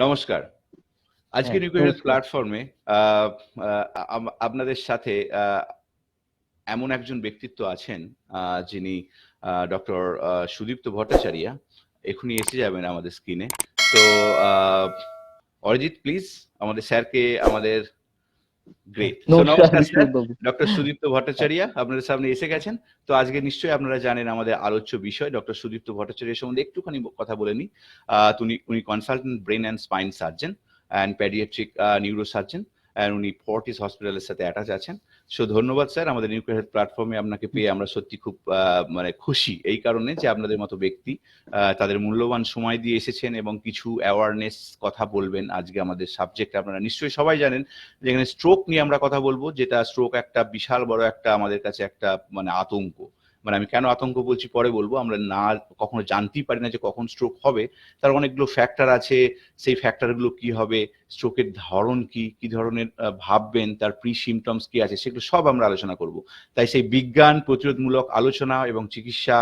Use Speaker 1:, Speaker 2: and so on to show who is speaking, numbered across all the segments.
Speaker 1: নমস্কার। আজকে
Speaker 2: হ্যাঁ,
Speaker 1: নিউক্লিয়ার হেলথ
Speaker 2: নমস্কার।
Speaker 1: প্ল্যাটফর্মে আপনাদের সাথে এমন একজন ব্যক্তিত্ব আছেন যিনি ডক্টর সুদীপ্ত ভট্টাচার্য। এখনই এসে যাবেন আমাদের স্ক্রিনে। তো অরিজিৎ প্লিজ আমাদের স্যারকে আমাদের
Speaker 2: হ্যাঁ,
Speaker 1: গ্রেট। সো
Speaker 2: নমস্কার
Speaker 1: নমস্কার স্যার,
Speaker 2: বিশ্বজিৎ বাবু।
Speaker 1: ডক্টর সুদীপ্ত
Speaker 2: হ্যাঁ,
Speaker 1: ভট্টাচার্য আপনাদের সামনে এসে গেছেন। তো আজকে নিশ্চয়ই আপনারা জানেন আমাদের আলোচ্য বিষয় ডক্টর সুদীপ্ত ভট্টাচার্য সম্বন্ধে একটুখানি কথা বলে নিই। উনি consultant brain and spine surgeon and প্যাডিয়াট্রিক neuro surgeon, and উনি ফোর্টিস হসপিটালের সাথে অ্যাটাচ আছেন। সো ধন্যবাদ স্যার, আমাদের নিউক্লিয়ার হেলথ প্ল্যাটফর্মে আপনাকে পেয়ে আমরা সত্যি খুব মানে খুশি এই কারণে যে আপনাদের মতো ব্যক্তি তাদের মূল্যবান সময় দিয়ে এসেছেন এবং কিছু অ্যাওয়ারনেস কথা বলবেন। আজকে আমাদের সাবজেক্ট আপনারা নিশ্চয়ই সবাই জানেন, যেখানে স্ট্রোক নিয়ে আমরা কথা বলবো, যেটা স্ট্রোক একটা বিশাল বড় একটা আমাদের কাছে একটা মানে আতঙ্ক। মানে আমি কেন আতঙ্ক বলছি পরে বলবো। আমরা না কখনো জানতেই পারি না যে কখন স্ট্রোক হবে। তার অনেকগুলো ফ্যাক্টর আছে। সেই ফ্যাক্টরগুলো কি হবে, স্ট্রোকের ধরন কি, কি ধরনের ভাববেন, তার প্রি সিমটমস কি আছে, সেগুলো সব আমরা আলোচনা করব। তাই সেই বিজ্ঞান প্রতিরোধমূলক আলোচনা এবং চিকিৎসা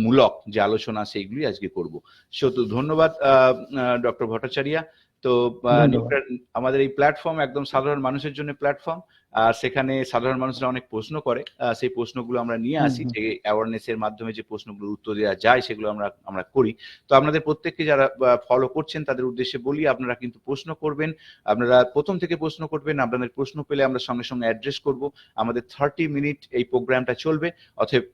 Speaker 1: মূলক যে আলোচনা সেইগুলি আজকে করব। সো তো ধন্যবাদ ডক্টর ভট্টাচার্য। তো
Speaker 2: ধন্যবাদ।
Speaker 1: আমাদের এই প্ল্যাটফর্ম একদম সাধারণ মানুষের জন্য প্ল্যাটফর্ম। আর সেখানে সাধারণ মানুষরা অনেক প্রশ্ন করে, সেই প্রশ্নগুলো আমরা নিয়ে
Speaker 2: হুম,
Speaker 1: আসি,
Speaker 2: হুম।
Speaker 1: যে অ্যাওয়ারনেস এর মাধ্যমে যে প্রশ্নগুলোর উত্তর দেওয়া যায় সেগুলো আমরা আমরা করি। তো আপনাদের প্রত্যেককে যারা ফলো করছেন তাদের উদ্দেশ্যে বলি, আপনারা কিন্তু প্রশ্ন করবেন। আপনারা প্রথম থেকে প্রশ্ন করবেন, আপনাদের প্রশ্ন পেলে আমরা সঙ্গে সঙ্গে অ্যাড্রেস করব। আমাদের 30 মিনিট এই প্রোগ্রামটা চলবে। অতএব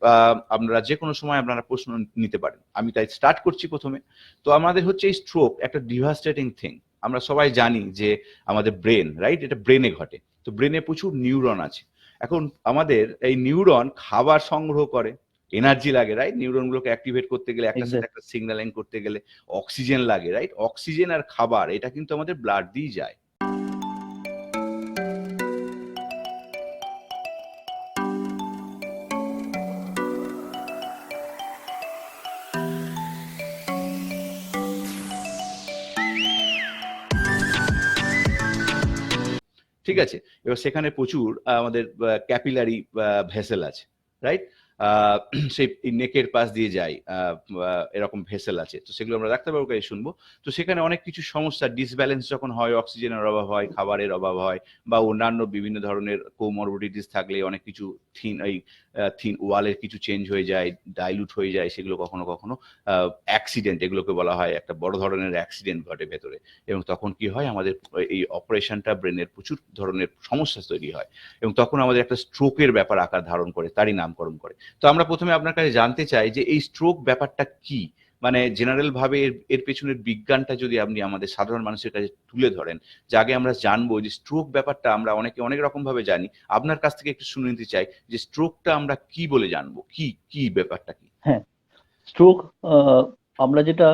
Speaker 1: আপনারা যে কোনো সময় আপনারা প্রশ্ন নিতে পারেন। আমি তাই স্টার্ট করছি প্রথমে। তো আমাদের হচ্ছে এই স্ট্রোক একটা ডিভাস্টেটিং থিং। আমরা সবাই জানি যে আমাদের ব্রেন, রাইট, এটা ব্রেনে ঘটে। তো ব্রেনে প্রচুর নিউরন আছে। এখন আমাদের এই নিউরন খাবার সংগ্রহ করে, এনার্জি লাগে, রাইট, নিউরন গুলোকে অ্যাক্টিভেট করতে গেলে, একটার সাথে
Speaker 2: এক্সাক্ট।
Speaker 1: একটা সিগন্যালিং করতে গেলে অক্সিজেন লাগে, রাইট। অক্সিজেন আর খাবার এটা কিন্তু আমাদের ব্লাড দিয়ে যায়। ঠিক আছে। এবার সেখানে প্রচুর আমাদের ক্যাপিলারি ভেসেল আছে, রাইট। সেই নেকের পাশ দিয়ে যায়, এরকম ভেসেল আছে। তো সেগুলো আমরা ডাক্তারবাবুর কাছে শুনবো। তো সেখানে অনেক কিছু সমস্যা, ডিসব্যালেন্স যখন হয়, অক্সিজেনের অভাব হয়, খাবারের অভাব হয়, বা অন্যান্য বিভিন্ন ধরনের কোমরবিডিটিস থাকলে অনেক কিছু থিন ওয়ালের কিছু চেঞ্জ হয়ে যায়, ডাইলুট হয়ে যায়, সেগুলো কখনো কখনো অ্যাক্সিডেন্ট, এগুলোকে বলা হয়, একটা বড় ধরনের অ্যাক্সিডেন্ট ঘটে ভেতরে। এবং তখন কি হয়, আমাদের এই অপারেশনটা ব্রেনের প্রচুর ধরনের সমস্যা তৈরি হয়, এবং তখন আমাদের একটা স্ট্রোকের ব্যাপার আকার ধারণ করে, তারই নামকরণ করে। তো আমরা প্রথমে আপনার কাছে জানতে চাই যে এই স্ট্রোক ব্যাপারটা কি, মানে জেনারেল ভাবে এর পেছনের বিজ্ঞানটা যদি আপনি আমাদের সাধারণ মানুষের কাছে তুলে ধরেন, যে আগে আমরা জানবো যে স্ট্রোক ব্যাপারটা আমরা অনেকে অনেক রকম ভাবে জানি। আপনার কাছ থেকে একটু শুনে নিতে চাই যে স্ট্রোকটা আমরা কি বলে জানবো, কি কি ব্যাপারটা কি।
Speaker 2: হ্যাঁ, স্ট্রোক আমরা যেটা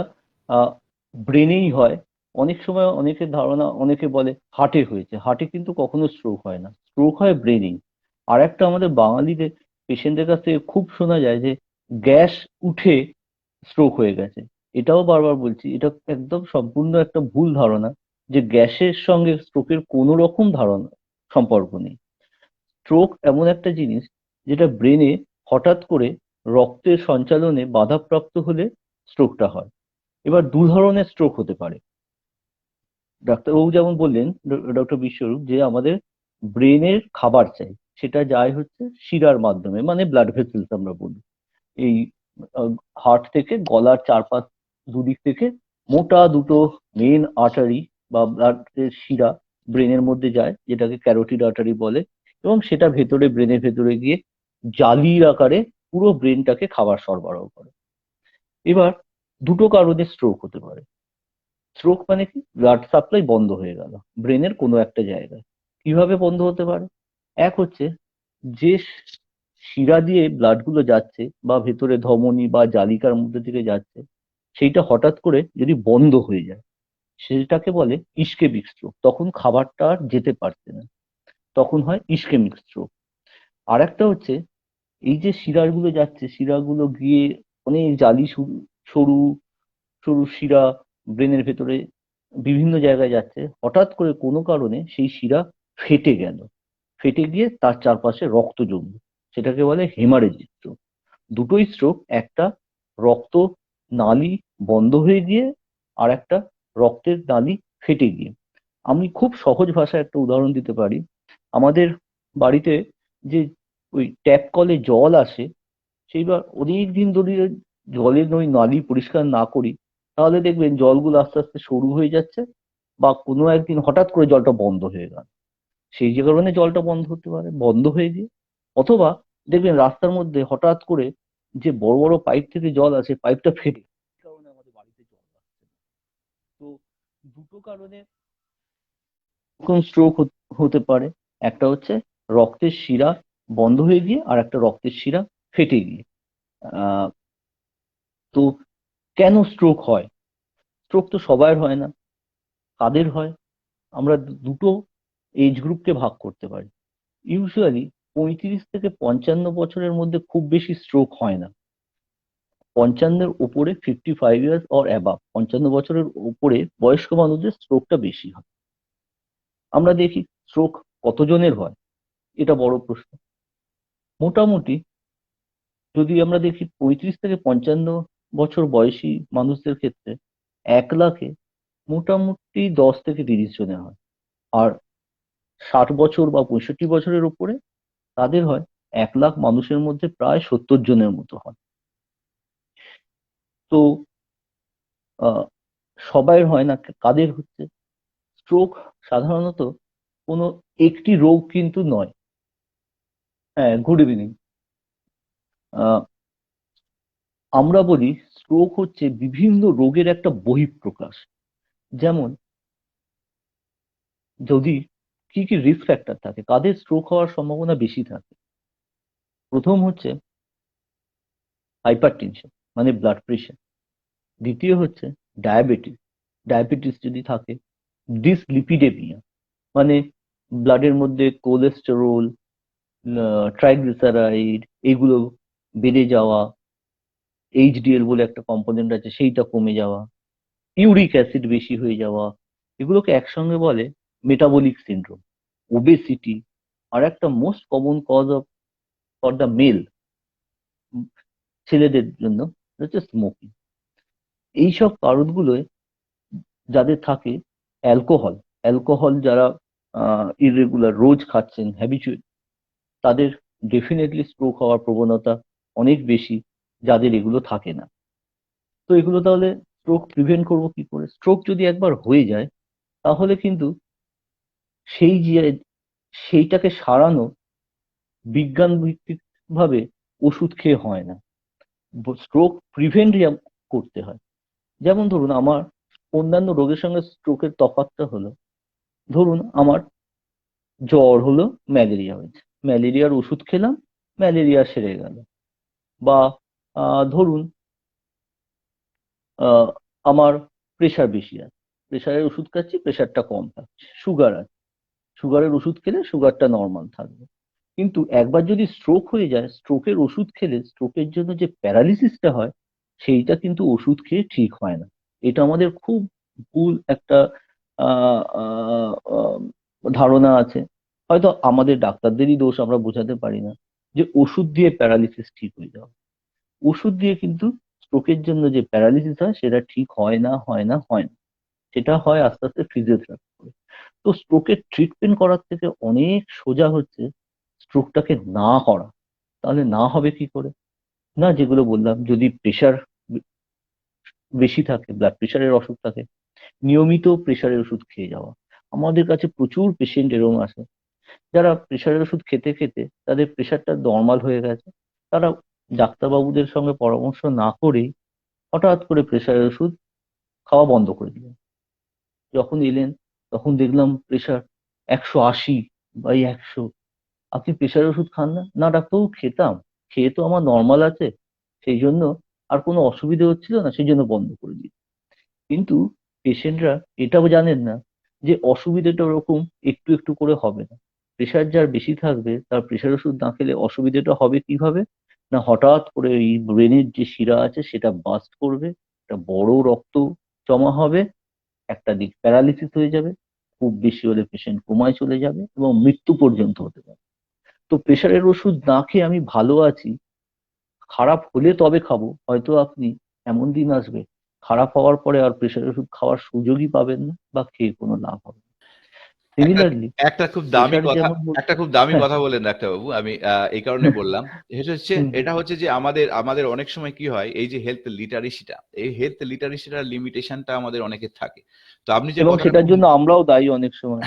Speaker 2: ব্রেনেই হয়। অনেক সময় অনেকের ধারণা, অনেকে বলে হার্টে হয়েছে। হার্টে কিন্তু কখনো স্ট্রোক হয় না, স্ট্রোক হয় ব্রেনেই। আর একটা আমাদের বাঙালিদের পেশেন্টদের কাছ থেকে খুব শোনা যায় যে গ্যাস উঠে স্ট্রোক হয়ে গেছে। এটাও বারবার বলছি, এটা একদম সম্পূর্ণ একটা ভুল ধারণা যে গ্যাসের সঙ্গে স্ট্রোকের কোনো রকম ধারণা সম্পর্ক নেই। স্ট্রোক এমন একটা জিনিস যেটা ব্রেনে হঠাৎ করে রক্তের সঞ্চালনে বাধাপ্রাপ্ত হলে স্ট্রোকটা হয়। এবার দু ধরনের স্ট্রোক হতে পারে। ডাক্তারবাবু যেমন বললেন, ডক্টর বিশ্বরূপ, যে আমাদের ব্রেনের খাবার চাই, সেটা যায় হচ্ছে শিরার মাধ্যমে, মানে ব্লাড ভেসেলস আমরা বলি। এই হার্ট থেকে গলার চারপাশ দুদিক থেকে মোটা দুটো মেন আর্টারি বা ব্লাডের শিরা ব্রেনের মধ্যে যায়, যেটাকে ক্যারোটিড আর্টারি বলে। এবং সেটা ভেতরে, ব্রেনের ভেতরে গিয়ে জালির আকারে পুরো ব্রেনটাকে খাবার সরবরাহ করে। এবার দুটো কারণে স্ট্রোক হতে পারে। স্ট্রোক মানে কি, ব্লাড সাপ্লাই বন্ধ হয়ে গেল ব্রেনের কোনো একটা জায়গায়। কিভাবে বন্ধ হতে পারে? এক হচ্ছে, যে শিরা দিয়ে ব্লাড গুলো যাচ্ছে বা ভেতরে ধমনী বা জালিকার মধ্যে থেকে যাচ্ছে, সেইটা হঠাৎ করে যদি বন্ধ হয়ে যায়, সেটাকে বলে ইসকেমিক স্ট্রোক। তখন খাবারটা আর যেতে পারছে না, তখন হয় ইসকেমিক স্ট্রোক। আর একটা হচ্ছে, এই যে শিরাগুলো যাচ্ছে, শিরাগুলো গিয়ে অনেক জালি, সরু সরু সরু শিরা ব্রেনের ভেতরে বিভিন্ন জায়গায় যাচ্ছে, হঠাৎ করে কোনো কারণে সেই শিরা ফেটে গেল, ফেটে গিয়ে তার চারপাশে রক্ত জমল, সেটাকে বলে হেমারেজিক স্ট্রোক। দুটোই স্ট্রোক, একটা রক্ত নালী বন্ধ হয়ে গিয়ে, আর একটা রক্তের নালি ফেটে গিয়ে। আমি খুব সহজ ভাষায় একটা উদাহরণ দিতে পারি। আমাদের বাড়িতে যে ওই ট্যাপ কলে জল আসে, সেইবার অনেক দিন ধরে জলের ওই নালি পরিষ্কার না করি, তাহলে দেখবেন জলগুলো আস্তে আস্তে সরু হয়ে যাচ্ছে, বা কোনো একদিন হঠাৎ করে জলটা বন্ধ হয়ে গেল। সেই যে কারণে জলটা বন্ধ হতে পারে, বন্ধ হয়ে গিয়ে। অথবা দেখবেন রাস্তার মধ্যে হঠাৎ করে যে বড় বড় পাইপ থেকে জল আসে, পাইপটা ফেটে, এই কারণে আমাদের বাড়িতে জল আসছে না। তো দুটো কারণে কোন স্ট্রোক হতে পারে। একটা হচ্ছে রক্তের শিরা বন্ধ হয়ে গিয়ে, আর একটা রক্তের শিরা ফেটে গিয়ে। আহ তো কেন স্ট্রোক হয়? স্ট্রোক তো সবার হয় না। কাদের হয়? আমরা দুটো এজ গ্রুপকে ভাগ করতে পারি। ইউজুয়ালি 35 থেকে 55 বছরের মধ্যে খুব বেশি স্ট্রোক হয় না। 55-এর উপরে, 55 ইয়ার্স অর অ্যাবাভ, 55 বছরের উপরে বয়স্ক মানুষদের স্ট্রোকটা বেশি হয়। আমরা দেখি স্ট্রোক কতজনের হয়, এটা বড় প্রশ্ন। মোটামুটি যদি আমরা দেখি 35 থেকে 55 বছর বয়সী মানুষদের ক্ষেত্রে 1 লাখে মোটামুটি 10 থেকে 30 জনের হয়। আর 60 বছর বা 65 বছরের উপরে তাদের হয় 1 লাখ মানুষের মধ্যে প্রায় 70 জনের মতো হয়। তো আহ, সবাই হয় না। কাদের হচ্ছে? স্ট্রোক সাধারণত কোনো একটি রোগ কিন্তু নয়। হ্যাঁ, গুড ইভিনিং। আমরা বলি স্ট্রোক হচ্ছে বিভিন্ন রোগের একটা বহিঃপ্রকাশ। যেমন যদি কি কি রিস্ক ফ্যাক্টর থাকে, কাদের স্ট্রোক হওয়ার সম্ভাবনা বেশি থাকে। প্রথম হচ্ছে হাইপার টেনশন, মানে ব্লাড প্রেশার। দ্বিতীয় হচ্ছে ডায়াবেটিস, ডায়াবেটিস যদি থাকে। ডিসলিপিডেমিয়া, মানে ব্লাডের মধ্যে কোলেস্টেরল, ট্রাইগ্লিসারাইড এগুলো বেড়ে যাওয়া। এইচডিএল বলে একটা কম্পোনেন্ট আছে, সেইটা কমে যাওয়া। ইউরিক অ্যাসিড বেশি হয়ে যাওয়া। এগুলোকে একসঙ্গে বলে মেটাবলিক সিন্ড্রোম। ওবেসিটি, আর একটা most common cause of for the male, ছেলেদের জন্য, হচ্ছে স্মোকিং। এইসব কারণগুলোয় যাদের থাকে, অ্যালকোহল, অ্যালকোহল যারা ইররেগুলার রোজ খাচ্ছেন, হ্যাবিচুয়াল, তাদের ডেফিনেটলি স্ট্রোক হওয়ার প্রবণতা অনেক বেশি, যাদের এগুলো থাকে না। তো এগুলো তাহলে স্ট্রোক প্রিভেন্ট করবো কি করে? স্ট্রোক যদি একবার হয়ে যায়, তাহলে কিন্তু সেই যে সেইটাকে সারানো বিজ্ঞান ভিত্তিক ভাবে ওষুধ খেয়ে হয় না। স্ট্রোক প্রিভেন্ট করতে হয়। যেমন ধরুন, আমার অন্যান্য রোগের সঙ্গে স্ট্রোকের তফাৎটা হলো, ধরুন আমার জ্বর হলো, ম্যালেরিয়া হয়েছে, ম্যালেরিয়ার ওষুধ খেলাম, ম্যালেরিয়া সেরে গেল। বা ধরুন আহ, আমার প্রেশার বেশি আছে, প্রেশারের ওষুধ খাচ্ছি, প্রেশারটা কম থাকছে। সুগার আছে, সুগারের ওষুধ খেলে সুগারটা নর্মাল থাকবে। কিন্তু একবার যদি স্ট্রোক হয়ে যায়, স্ট্রোকের ওষুধ খেলে স্ট্রোকের জন্য যে প্যারালিসিসটা হয়, সেইটা কিন্তু ওষুধ খেয়ে ঠিক হয় না। এটা আমাদের খুব ভুল একটা আহ, আহ, আহ, ধারণা আছে। হয়তো আমাদের ডাক্তারদেরই দোষ, আমরা বোঝাতে পারি না যে ওষুধ দিয়ে প্যারালিসিস ঠিক হয়ে যাবে। ওষুধ দিয়ে কিন্তু স্ট্রোকের জন্য যে প্যারালিসিস হয়, সেটা ঠিক হয় না, হয় না, হয় না। সেটা হয় আস্তে আস্তে ফিজিওথেরাপি করে। তো স্ট্রোকের ট্রিটমেন্ট করার থেকে অনেক সোজা হচ্ছে স্ট্রোকটাকে না করা। তাহলে না হবে কি করে? না, যেগুলো বললাম, যদি প্রেশার বেশি থাকে, ব্লাড প্রেশারের অসুখ থাকে, নিয়মিত প্রেশারের ওষুধ খেয়ে যাওয়া। আমাদের কাছে প্রচুর পেশেন্ট এরকম আছে, যারা প্রেশারের ওষুধ খেতে খেতে তাদের প্রেশারটা নর্মাল হয়ে গেছে। তারা ডাক্তারবাবুদের সঙ্গে পরামর্শ না করেই হঠাৎ করে প্রেশারের ওষুধ খাওয়া বন্ধ করে দিলেন। যখন এলেন, তখন দেখলাম প্রেশার 180/100। আপনি প্রেশারের ওষুধ খান না? না ডাক্তারবাবু, খেতাম, খেয়ে তো আমার নর্মাল আছে, সেই জন্য আর কোনো অসুবিধা হচ্ছিল না, সেই জন্য বন্ধ করে দিই। কিন্তু পেশেন্টরা এটাও জানেন না যে অসুবিধাটা ওরকম একটু একটু করে হবে না। প্রেশার যার বেশি থাকবে, তার প্রেশার ওষুধ না খেলে অসুবিধাটা হবে কিভাবে? না, হঠাৎ করে এই ব্রেনের যে শিরা আছে সেটা বাস্ট করবে, একটা বড় রক্ত জমা হবে, একটা দিক প্যারালিসিস হয়ে যাবে, খুব বেশি হলে পেশেন্ট কোমায় চলে যাবে, এবং মৃত্যু পর্যন্ত হতে পারে। তো প্রেশারের ওষুধ না খেয়ে আমি ভালো আছি, খারাপ হলে তবে খাবো, হয়তো আপনি এমন দিন আসবে খারাপ হওয়ার পরে আর প্রেশারের ওষুধ খাওয়ার সুযোগই পাবেন না বা খেয়ে কোনো লাভ হবে না।
Speaker 1: একটা
Speaker 2: সিমিলারলি
Speaker 1: একটা খুব দামি
Speaker 2: প্রেশার
Speaker 1: কথা
Speaker 2: যেমন
Speaker 1: একটা খুব দামি
Speaker 2: হ্যাঁ
Speaker 1: কথা বললেন ডাক্তারবাবু, আমি এই কারণে বললাম।
Speaker 2: হুম,
Speaker 1: এটা হচ্ছে যে আমাদের আমাদের অনেক সময় কি হয়, এই যে হেলথ লিটারেসিটার লিমিটেশনটা আমাদের অনেকের থাকে। তো আপনি যে
Speaker 2: এবং
Speaker 1: কথাটা
Speaker 2: সেটার
Speaker 1: খুব
Speaker 2: জন্য আমরাও দায়ী অনেক সময়।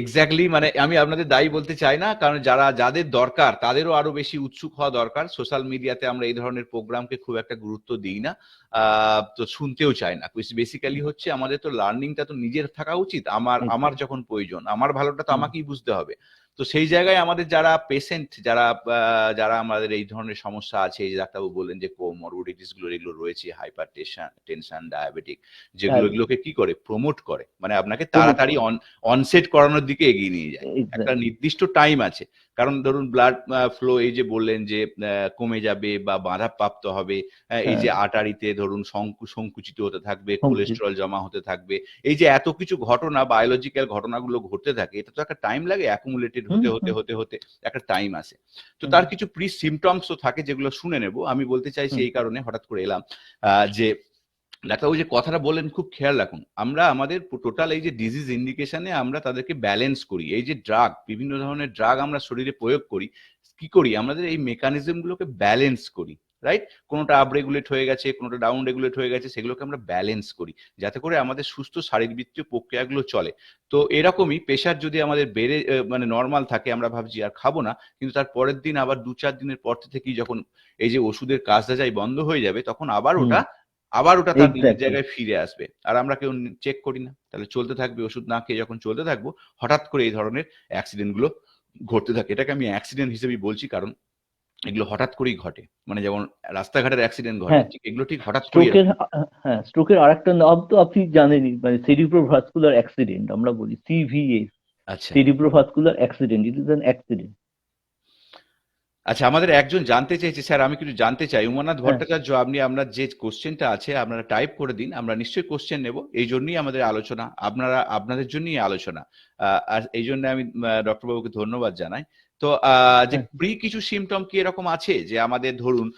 Speaker 1: এক্স্যাক্টলি, মানে আমি আপনাদের দায়ী বলতে চাই না, কারণ যাদের দরকার তাদেরও আরো বেশি উৎসুক হওয়া দরকার। সোশ্যাল মিডিয়াতে আমরা এই ধরনের প্রোগ্রামকে খুব একটা গুরুত্ব দিই না, তো শুনতেও চাই না। বেসিক্যালি হচ্ছে আমাদের তো লার্নিংটা তো নিজের থাকা উচিত। আমার আমার
Speaker 2: Exactly.
Speaker 1: যখন প্রয়োজন, আমার ভালোটা তো
Speaker 2: হুম,
Speaker 1: আমাকেই বুঝতে হবে। তো সেই জায়গায় আমাদের যারা পেশেন্ট, যারা আমাদের এই ধরনের সমস্যা আছে, এই যে ডাক্তারবাবু বললেন যে কোমরবিডিটিস গুলো এগুলো রয়েছে, হাইপার টেনশন, ডায়াবেটিক, যেগুলো
Speaker 2: diabetes
Speaker 1: এগুলোকে কি করে প্রমোট করে, মানে আপনাকে
Speaker 2: প্রমোট
Speaker 1: তাড়াতাড়ি
Speaker 2: করে।
Speaker 1: অনসেট করানোর দিকে এগিয়ে নিয়ে যায়। একটা
Speaker 2: এক্স্যাক্টলি।
Speaker 1: নির্দিষ্ট টাইম আছে। কারণ ধরুন ব্লাড ফ্লো, এই যে বললেন যে কমে যাবে বা বাধাপ্রাপ্ত হবে, এই
Speaker 2: হ্যাঁ,
Speaker 1: যে আর্টারিতে ধরুন সংকুচিত হতে থাকবে,
Speaker 2: সংকুচিত।
Speaker 1: কোলেস্টেরল জমা হতে থাকবে। এই যে এত কিছু ঘটনা, বায়োলজিক্যাল ঘটনাগুলো ঘটতে থাকে, এটা তো একটা টাইম লাগে, অ্যাকুমুলেটেড
Speaker 2: হুম,
Speaker 1: হতে একটা টাইম আসে। তো
Speaker 2: হুম,
Speaker 1: তার কিছু প্রি সিম্পটমসও থাকে, যেগুলো শুনে নেব। আমি বলতে চাইছি
Speaker 2: হুম,
Speaker 1: এই কারণে হঠাৎ করে এলাম, যে ডাক্তারবাবু যে কথাটা বললেন খুব খেয়াল রাখুন। আমরা আমাদের টোটাল এই যে ডিজিজ ইন্ডিকেশনে আমরা তাদেরকে ব্যালেন্স করি। এই যে বিভিন্ন ধরনের ড্রাগ আমরা শরীরে প্রয়োগ করি, কি করি আমাদের এই মেকানিজম গুলোকে ব্যালেন্স করি, রাইট? কোনোটা আপ রেগুলেট হয়ে গেছে, কোনোটা ডাউন রেগুলেট হয়ে গেছে, সেগুলোকে আমরা ব্যালেন্স করি যাতে করে আমাদের সুস্থ শারীরবৃত্তীয় প্রক্রিয়াগুলো চলে। তো এরকমই প্রেশার যদি আমাদের বেড়ে মানে নর্মাল থাকে, আমরা ভাবছি আর খাবো না, কিন্তু তার পরের দিন আবার ২-৪ দিনের পর থেকেই যখন এই যে ওষুধের কাজটা যাই বন্ধ হয়ে যাবে, তখন
Speaker 2: হুম,
Speaker 1: আবার ওটা তার নিজের
Speaker 2: এক্স্যাক্টলি।
Speaker 1: জায়গায় ফিরে আসবে। আর আমরা কেউ চেক করি না। তাহলে চলতে থাকবে, ওষুধ না খেয়ে যখন চলতে থাকবো, হঠাৎ করে এই ধরনের অ্যাক্সিডেন্ট গুলো ঘটতে থাকে। এটাকে আমি অ্যাক্সিডেন্ট হিসেবেই বলছি, কারণ এগুলো হঠাৎ করেই ঘটে। মানে যেমন রাস্তাঘাটের অ্যাক্সিডেন্ট ঘটে,
Speaker 2: হ্যাঁ,
Speaker 1: ঠিক এগুলো ঠিক হঠাৎ করেই
Speaker 2: স্ট্রোকের
Speaker 1: এরকম।
Speaker 2: হ্যাঁ স্ট্রোকের আরেকটা নাম তো আপনি জানেনই, মানে সেরিব্রোভাস্কুলার অ্যাক্সিডেন্ট আমরা বলি সিভিএস।
Speaker 1: আচ্ছা।
Speaker 2: সেরিব্রোভাস্কুলার accident, it is an accident.
Speaker 1: আচ্ছা, আমাদের একজন জানতে চেয়েছে, স্যার আমি কিছু জানতে চাই। উমানাথ
Speaker 2: হ্যাঁ,
Speaker 1: ভট্টাচার্য, আপনি আপনার যে কোশ্চেনটা আছে আপনারা টাইপ করে দিন। আমরা নিশ্চয়ই কোশ্চেন নেব। এই জন্যই আমাদের আলোচনা। আপনাদের জন্যই এই আলোচনা। আর এই জন্য আমি ডক্টর বাবুকে ধন্যবাদ জানাই। তো যে
Speaker 2: হ্যাঁ,
Speaker 1: প্রি কিছু সিম্পটম কি এরকম আছে যে আমাদের ধরুন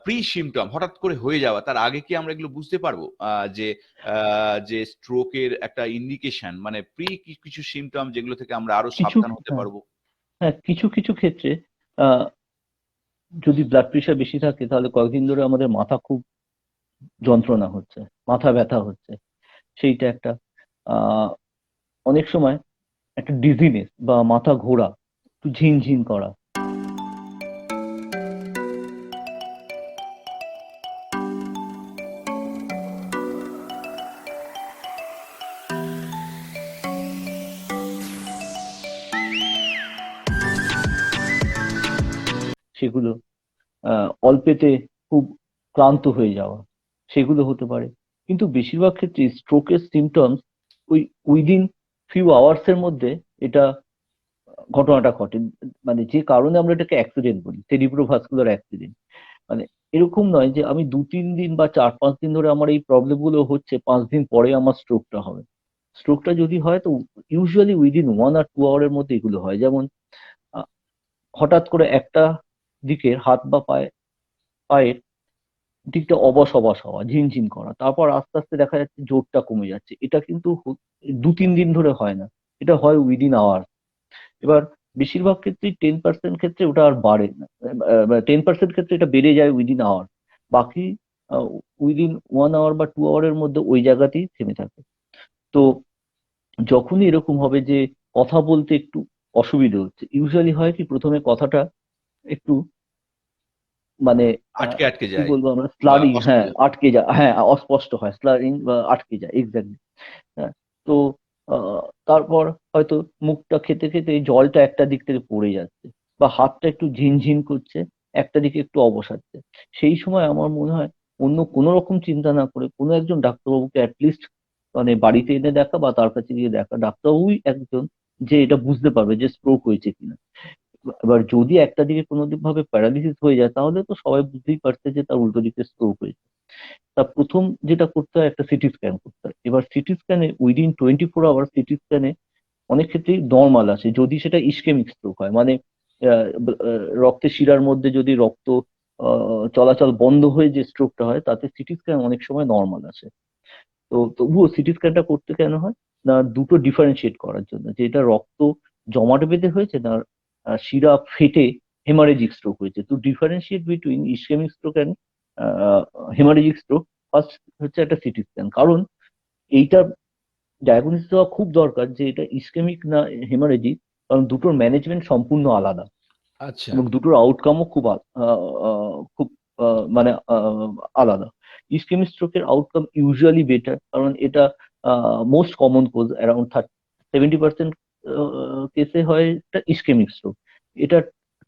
Speaker 1: প্রি সিম্পটম হঠাৎ করে হয়ে যাওয়া, তার আগে কি আমরা এগুলো বুঝতে পারবো? যে স্ট্রোকের একটা ইন্ডিকেশন, মানে প্রি কিছু সিম্পটম যেগুলো থেকে আমরা আরো
Speaker 2: কিছু
Speaker 1: সাবধান হতে
Speaker 2: হ্যাঁ,
Speaker 1: পারবো?
Speaker 2: হ্যাঁ, কিছু কিছু ক্ষেত্রে আহ, যদি ব্লাড প্রেশার বেশি থাকে তাহলে কয়েকদিন ধরে আমাদের মাথা খুব যন্ত্রণা হচ্ছে, মাথা ব্যথা হচ্ছে, সেইটা একটা। আহ অনেক সময় একটা ডিজিনেস বা মাথা ঘোরা, একটু ঝিনঝিন করা, সেগুলো অল্পেতে খুব ক্লান্ত হয়ে যাওয়া, সেগুলো হতে পারে। কিন্তু বেশিরভাগ ক্ষেত্রে স্ট্রোকের সিমটমস ওই উইদিন ফিউ আওয়ার্স এর মধ্যে এটা ঘটনাটা ঘটে। মানে যে কারণে আমরা এটাকে অ্যাক্সিডেন্ট বলি, সেরিব্রোভাস্কুলার অ্যাক্সিডেন্ট। মানে এরকম নয় যে আমি 2-3 দিন বা 4-5 দিন ধরে আমার এই প্রবলেম গুলো হচ্ছে, 5 দিন পরে আমার স্ট্রোকটা হবে। স্ট্রোকটা যদি হয় তো ইউজুয়ালি উইদিন 1 আর 2 আওয়ারের মধ্যে এগুলো হয়। যেমন আহ, হঠাৎ করে একটা দিকের হাত বা পায়ের দিকটা অবশ অবশ হওয়া, ঝিনঝিন করা, তারপর আস্তে আস্তে দেখা যাচ্ছে জোরটা কমে যাচ্ছে। এটা কিন্তু 2-3 দিন ধরে হয় না, এটা হয় উইদিন আওয়ার। এবার বেশিরভাগ ক্ষেত্রেই 10% ক্ষেত্রে ওটা আর বাড়ে না, 10% ক্ষেত্রে এটা বেড়ে যায় উইদিন আওয়ার। বাকি উইদিন 1 আওয়ার বা 2 আওয়ারের মধ্যে ওই জায়গাতেই থেমে থাকে। তো যখনই এরকম হবে যে কথা বলতে একটু অসুবিধা হচ্ছে, ইউজুয়ালি হয় কি প্রথমে কথাটা একটু মানে
Speaker 1: আটকে আটকে
Speaker 2: কি
Speaker 1: যায়
Speaker 2: বলবো আমরা,
Speaker 1: বা
Speaker 2: স্লারিং, হ্যাঁ
Speaker 1: অস্পষ্ট?
Speaker 2: আটকে যায়, হ্যাঁ অস্পষ্ট হয়, স্লারিং বা আটকে যায়, এক্স্যাক্টলি। হ্যাঁ। তো তারপর হয়তো মুখটা খেতে খেতে এই জলটা একটা দিক থেকে পড়ে যাচ্ছে, বা হাতটা একটু ঝিনঝিন করছে, একটা দিকে একটু অবসাচ্ছে। সেই সময় আমার মনে হয় অন্য কোনো রকম চিন্তা না করে কোনো একজন ডাক্তারবাবুকে অ্যাটলিস্ট মানে বাড়িতে এনে দেখা বা তার কাছে গিয়ে দেখা, ডাক্তারবাবুই একজন যে এটা বুঝতে পারবে যে স্ট্রোক হয়েছে কিনা। এবার যদি একটা দিকে কোনো ভাবে প্যারালিসিস হয়ে যায় তাহলে তো সবাই বুঝতেই পারছে যে তার উল্টো দিকে স্ট্রোক হয়েছে। তা প্রথম যেটা করতে হয় একটা সিটি স্ক্যান করতে হয়। এবার সিটি স্ক্যানে উইদিন 24 আওয়ার সিটি স্ক্যানে অনেক ক্ষেত্রেই নর্মাল আসে, যদি সেটা ইসকেমিক স্ট্রোক হয়, মানে রক্তের শিরার মধ্যে যদি রক্ত চলাচল বন্ধ হয়ে যে স্ট্রোকটা হয় তাতে সিটি স্ক্যান অনেক সময় নর্মাল আসে। তো তবুও সিটি স্ক্যানটা করতে কেন হয় না, দুটো ডিফারেন্সিয়েট করার জন্য, যে এটা রক্ত জমাট বেঁধে হয়েছে না শিরা ফেটে হেমারেজিক স্ট্রোক হয়েছে। তো differentiate between ischaemic stroke and haemorrhagic stroke first হচ্ছে একটা সিটি স্ক্যান। কারণ এইটা ডায়াগনোসিস দেওয়া খুব দরকার যে এটা ইসকেমিক না হেমারেজিক, কারণ দুটোর ম্যানেজমেন্ট সম্পূর্ণ আলাদা
Speaker 1: আচ্ছা।
Speaker 2: এবং দুটোর আউটকামও খুব মানে আলাদা। ইসকেমিক স্ট্রোকের আউটকাম ইউজুয়ালি বেটার, কারণ এটা মোস্ট কমন কোজ, অ্যারাউন্ড 70% কেসে হয় এটা ইসকেমিক স্ট্রোক। এটা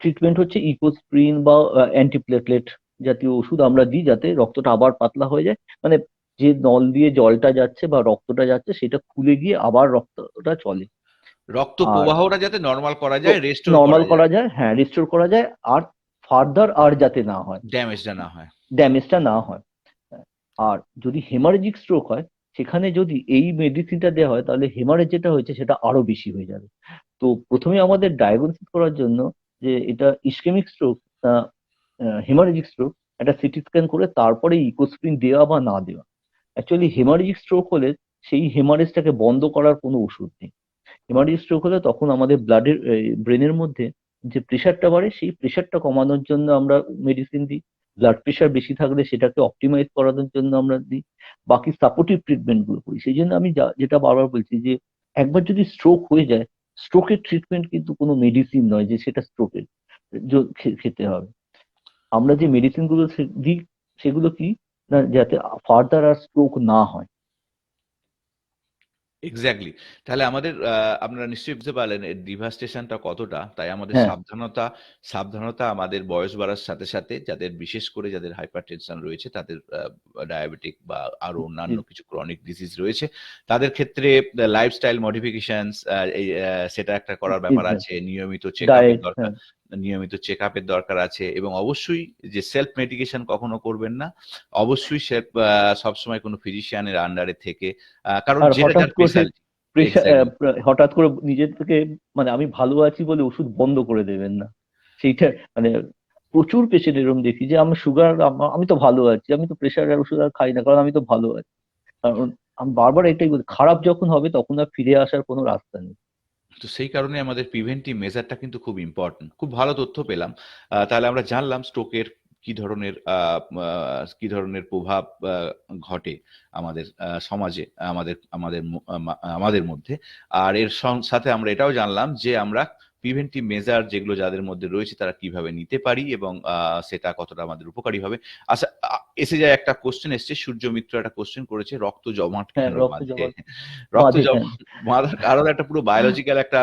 Speaker 2: ট্রিটমেন্ট হচ্ছে ইকোস্প্রিন বা অ্যান্টিপ্লেটলেট জাতীয় ওষুধ আমরা দিই যাতে রক্তটা আবার পাতলা হয়ে যায়, মানে যে নল দিয়ে জলটা যাচ্ছে বা রক্তটা যাচ্ছে সেটা খুলে গিয়ে আবার রক্তটা চলে।
Speaker 1: রক্ত
Speaker 2: আর
Speaker 1: প্রবাহটা যাতে নরমাল করা যায়, রেস্টোর
Speaker 2: নর্মাল
Speaker 1: করা যায়,
Speaker 2: করা যায়, হ্যাঁ রিস্টোর করা যায়, আর ফার্দার আর যাতে না হয়,
Speaker 1: ড্যামেজটা না হয়।
Speaker 2: ড্যামেজটা না হয়। আর যদি হেমারেজিক স্ট্রোক হয় সেখানে যদি এই মেডিসিনটা দেওয়া হয় তাহলে হেমারেজ যেটা হয়েছে সেটা আরো বেশি হয়ে যাবে। তো প্রথমে আমাদের ডায়াগনোসিস করার জন্য যে এটা ইসকেমিক স্ট্রোক না হেমারেজিক স্ট্রোক, একটা সিটি স্ক্যান করে তারপরে ইকোস্প্রিন দেওয়া বা না দেওয়া। অ্যাকচুয়ালি হেমারেজিক স্ট্রোক হলে সেই হেমারেজটাকে বন্ধ করার কোনো ওষুধ নেই। হেমারেজিক স্ট্রোক হলে তখন আমাদের ব্রেনের মধ্যে যে প্রেশারটা বাড়ে সেই প্রেশারটা কমানোর জন্য আমরা মেডিসিন দিই। ব্লাড প্রেশার বেশি থাকলে সেটাকে অপটিমাইজ করানোর জন্য আমরা দিই। বাকি সাপোর্টিভ ট্রিটমেন্ট গুলো করি। সেই জন্য আমি যেটা বারবার বলছি যে একবার যদি স্ট্রোক হয়ে যায়, স্ট্রোকের ট্রিটমেন্ট কিন্তু কোনো মেডিসিন নয় যে সেটা স্ট্রোকের খেতে হবে। আমরা যে মেডিসিন গুলো দিই সেগুলো কি না, যাতে ফার্দার আর স্ট্রোক না হয়।
Speaker 1: এক্স্যাক্টলি। তাহলে আমাদের আপনারা নিশ্চয়ই বুঝতে পারলেন এর ডিভাস্টেশনটা কতটা। তাই আমাদের
Speaker 2: হ্যাঁ,
Speaker 1: সাবধানতা আমাদের বয়স বাড়ার সাথে, সাথে যাদের বিশেষ করে যাদের হাইপারটেনশন রয়েছে, তাদের ডায়াবেটিক বা আরো
Speaker 2: জি
Speaker 1: অন্যান্য কিছু ক্রনিক ডিজিজ রয়েছে, তাদের ক্ষেত্রে লাইফস্টাইল মডিফিকেশনস এই সেটা একটা করার
Speaker 2: জি
Speaker 1: ব্যাপার আছে।
Speaker 2: ডায়েট, হ্যাঁ
Speaker 1: নিয়মিত চেকআপের দরকার আছে এবং অবশ্যই যে সেলফ মেডিকেশন কখনো করবেন না। অবশ্যই সবসময় কোনো ফিজিশিয়ানের আন্ডারে থেকে কারণ
Speaker 2: আর
Speaker 1: যেটা
Speaker 2: হঠাৎ
Speaker 1: যার
Speaker 2: করে
Speaker 1: স্পেশালিটি।
Speaker 2: Pressure,
Speaker 1: exactly.
Speaker 2: হঠাৎ করে নিজের থেকে মানে আমি ভালো আছি বলে ওষুধ বন্ধ করে দেবেন না। সেইটা মানে প্রচুর পেশেন্ট এরকম দেখি যে আমি সুগার, আমি তো ভালো আছি, আমি তো প্রেশার আর ওষুধ আর খাই না কারণ আমি তো ভালো আছি। কারণ আমি বারবার এটাই বলি, খারাপ যখন হবে তখন আর ফিরে আসার কোনো রাস্তা নেই।
Speaker 1: তো সেই কারণে আমাদের প্রিভেন্টিভ মেজারটা কিন্তু খুব ইম্পর্টেন্ট। খুব ভালো তথ্য পেলাম। তাহলে আমরা জানলাম স্ট্রোকের কি ধরনের প্রভাব ঘটে আমাদের সমাজে, আমাদের মধ্যে। আর এর সাথে আমরা এটাও জানলাম যে আমরা প্রিভেন্টিভ মেজার যেগুলো যাদের মধ্যে রয়েছে তারা কিভাবে নিতে পারি এবং সেটা কতটা আমাদের উপকারী হবে। আচ্ছা, এসে যায় একটা কোশ্চেন এসছে, সূর্য মিত্র একটা কোশ্চেন করেছে, রক্ত জমাট
Speaker 2: হ্যাঁ
Speaker 1: কেন
Speaker 2: রক্ত
Speaker 1: বাঁধে?
Speaker 2: জমা
Speaker 1: রক্ত
Speaker 2: বাঁধে কেন?
Speaker 1: জমা বাঁধার কারণ একটা পুরো বায়োলজিক্যাল একটা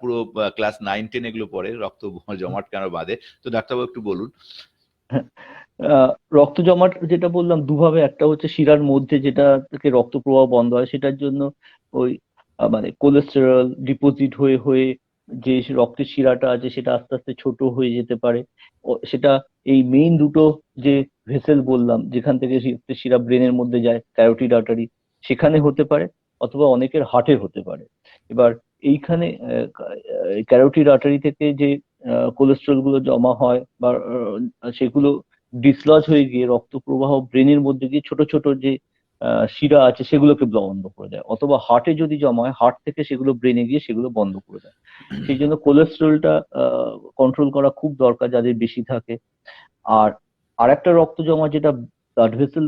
Speaker 1: পুরো ক্লাস 9-10 এগুলো পড়ে, রক্ত জমাট কেন বাঁধে? তো ডাক্তারবাবু একটু বলুন।
Speaker 2: হ্যাঁ, রক্ত জমাট যেটা বললাম দুভাবে, একটা হচ্ছে শিরার মধ্যে যেটা থেকে রক্ত প্রবাহ বন্ধ হয় সেটার জন্য ওই মানে কোলেস্টেরল ডিপোজিট হয়ে হয়ে যে রক্তের শিরাটা আছে সেটা আস্তে আস্তে ছোট হয়ে যেতে পারে। সেটা এই মেইন দুটো যে ভেসেল বললাম যেখান থেকে রক্তের শিরা ব্রেনের মধ্যে যায়, ক্যারোটিড আর্টারি, সেখানে হতে পারে, অথবা অনেকের হার্টে হতে পারে। এবার এইখানে ক্যারোটিড আর্টারি থেকে যে কোলেস্ট্রল গুলো জমা হয় বা সেগুলো ডিসলজ হয়ে গিয়ে রক্ত প্রবাহ ব্রেনের মধ্যে গিয়ে ছোট ছোট যে শিরা আছে সেগুলোকে বন্ধ করে দেয়, অথবা হার্টে যদি জমা হয় হার্ট থেকে সেগুলো ব্রেনে গিয়ে সেগুলো বন্ধ করে দেয়। সেই জন্য কোলেস্ট্রলটা কন্ট্রোল করা খুব দরকার যাদের বেশি থাকে। আর আরেকটা রক্ত জমা যেটা ব্লাড ভেসেল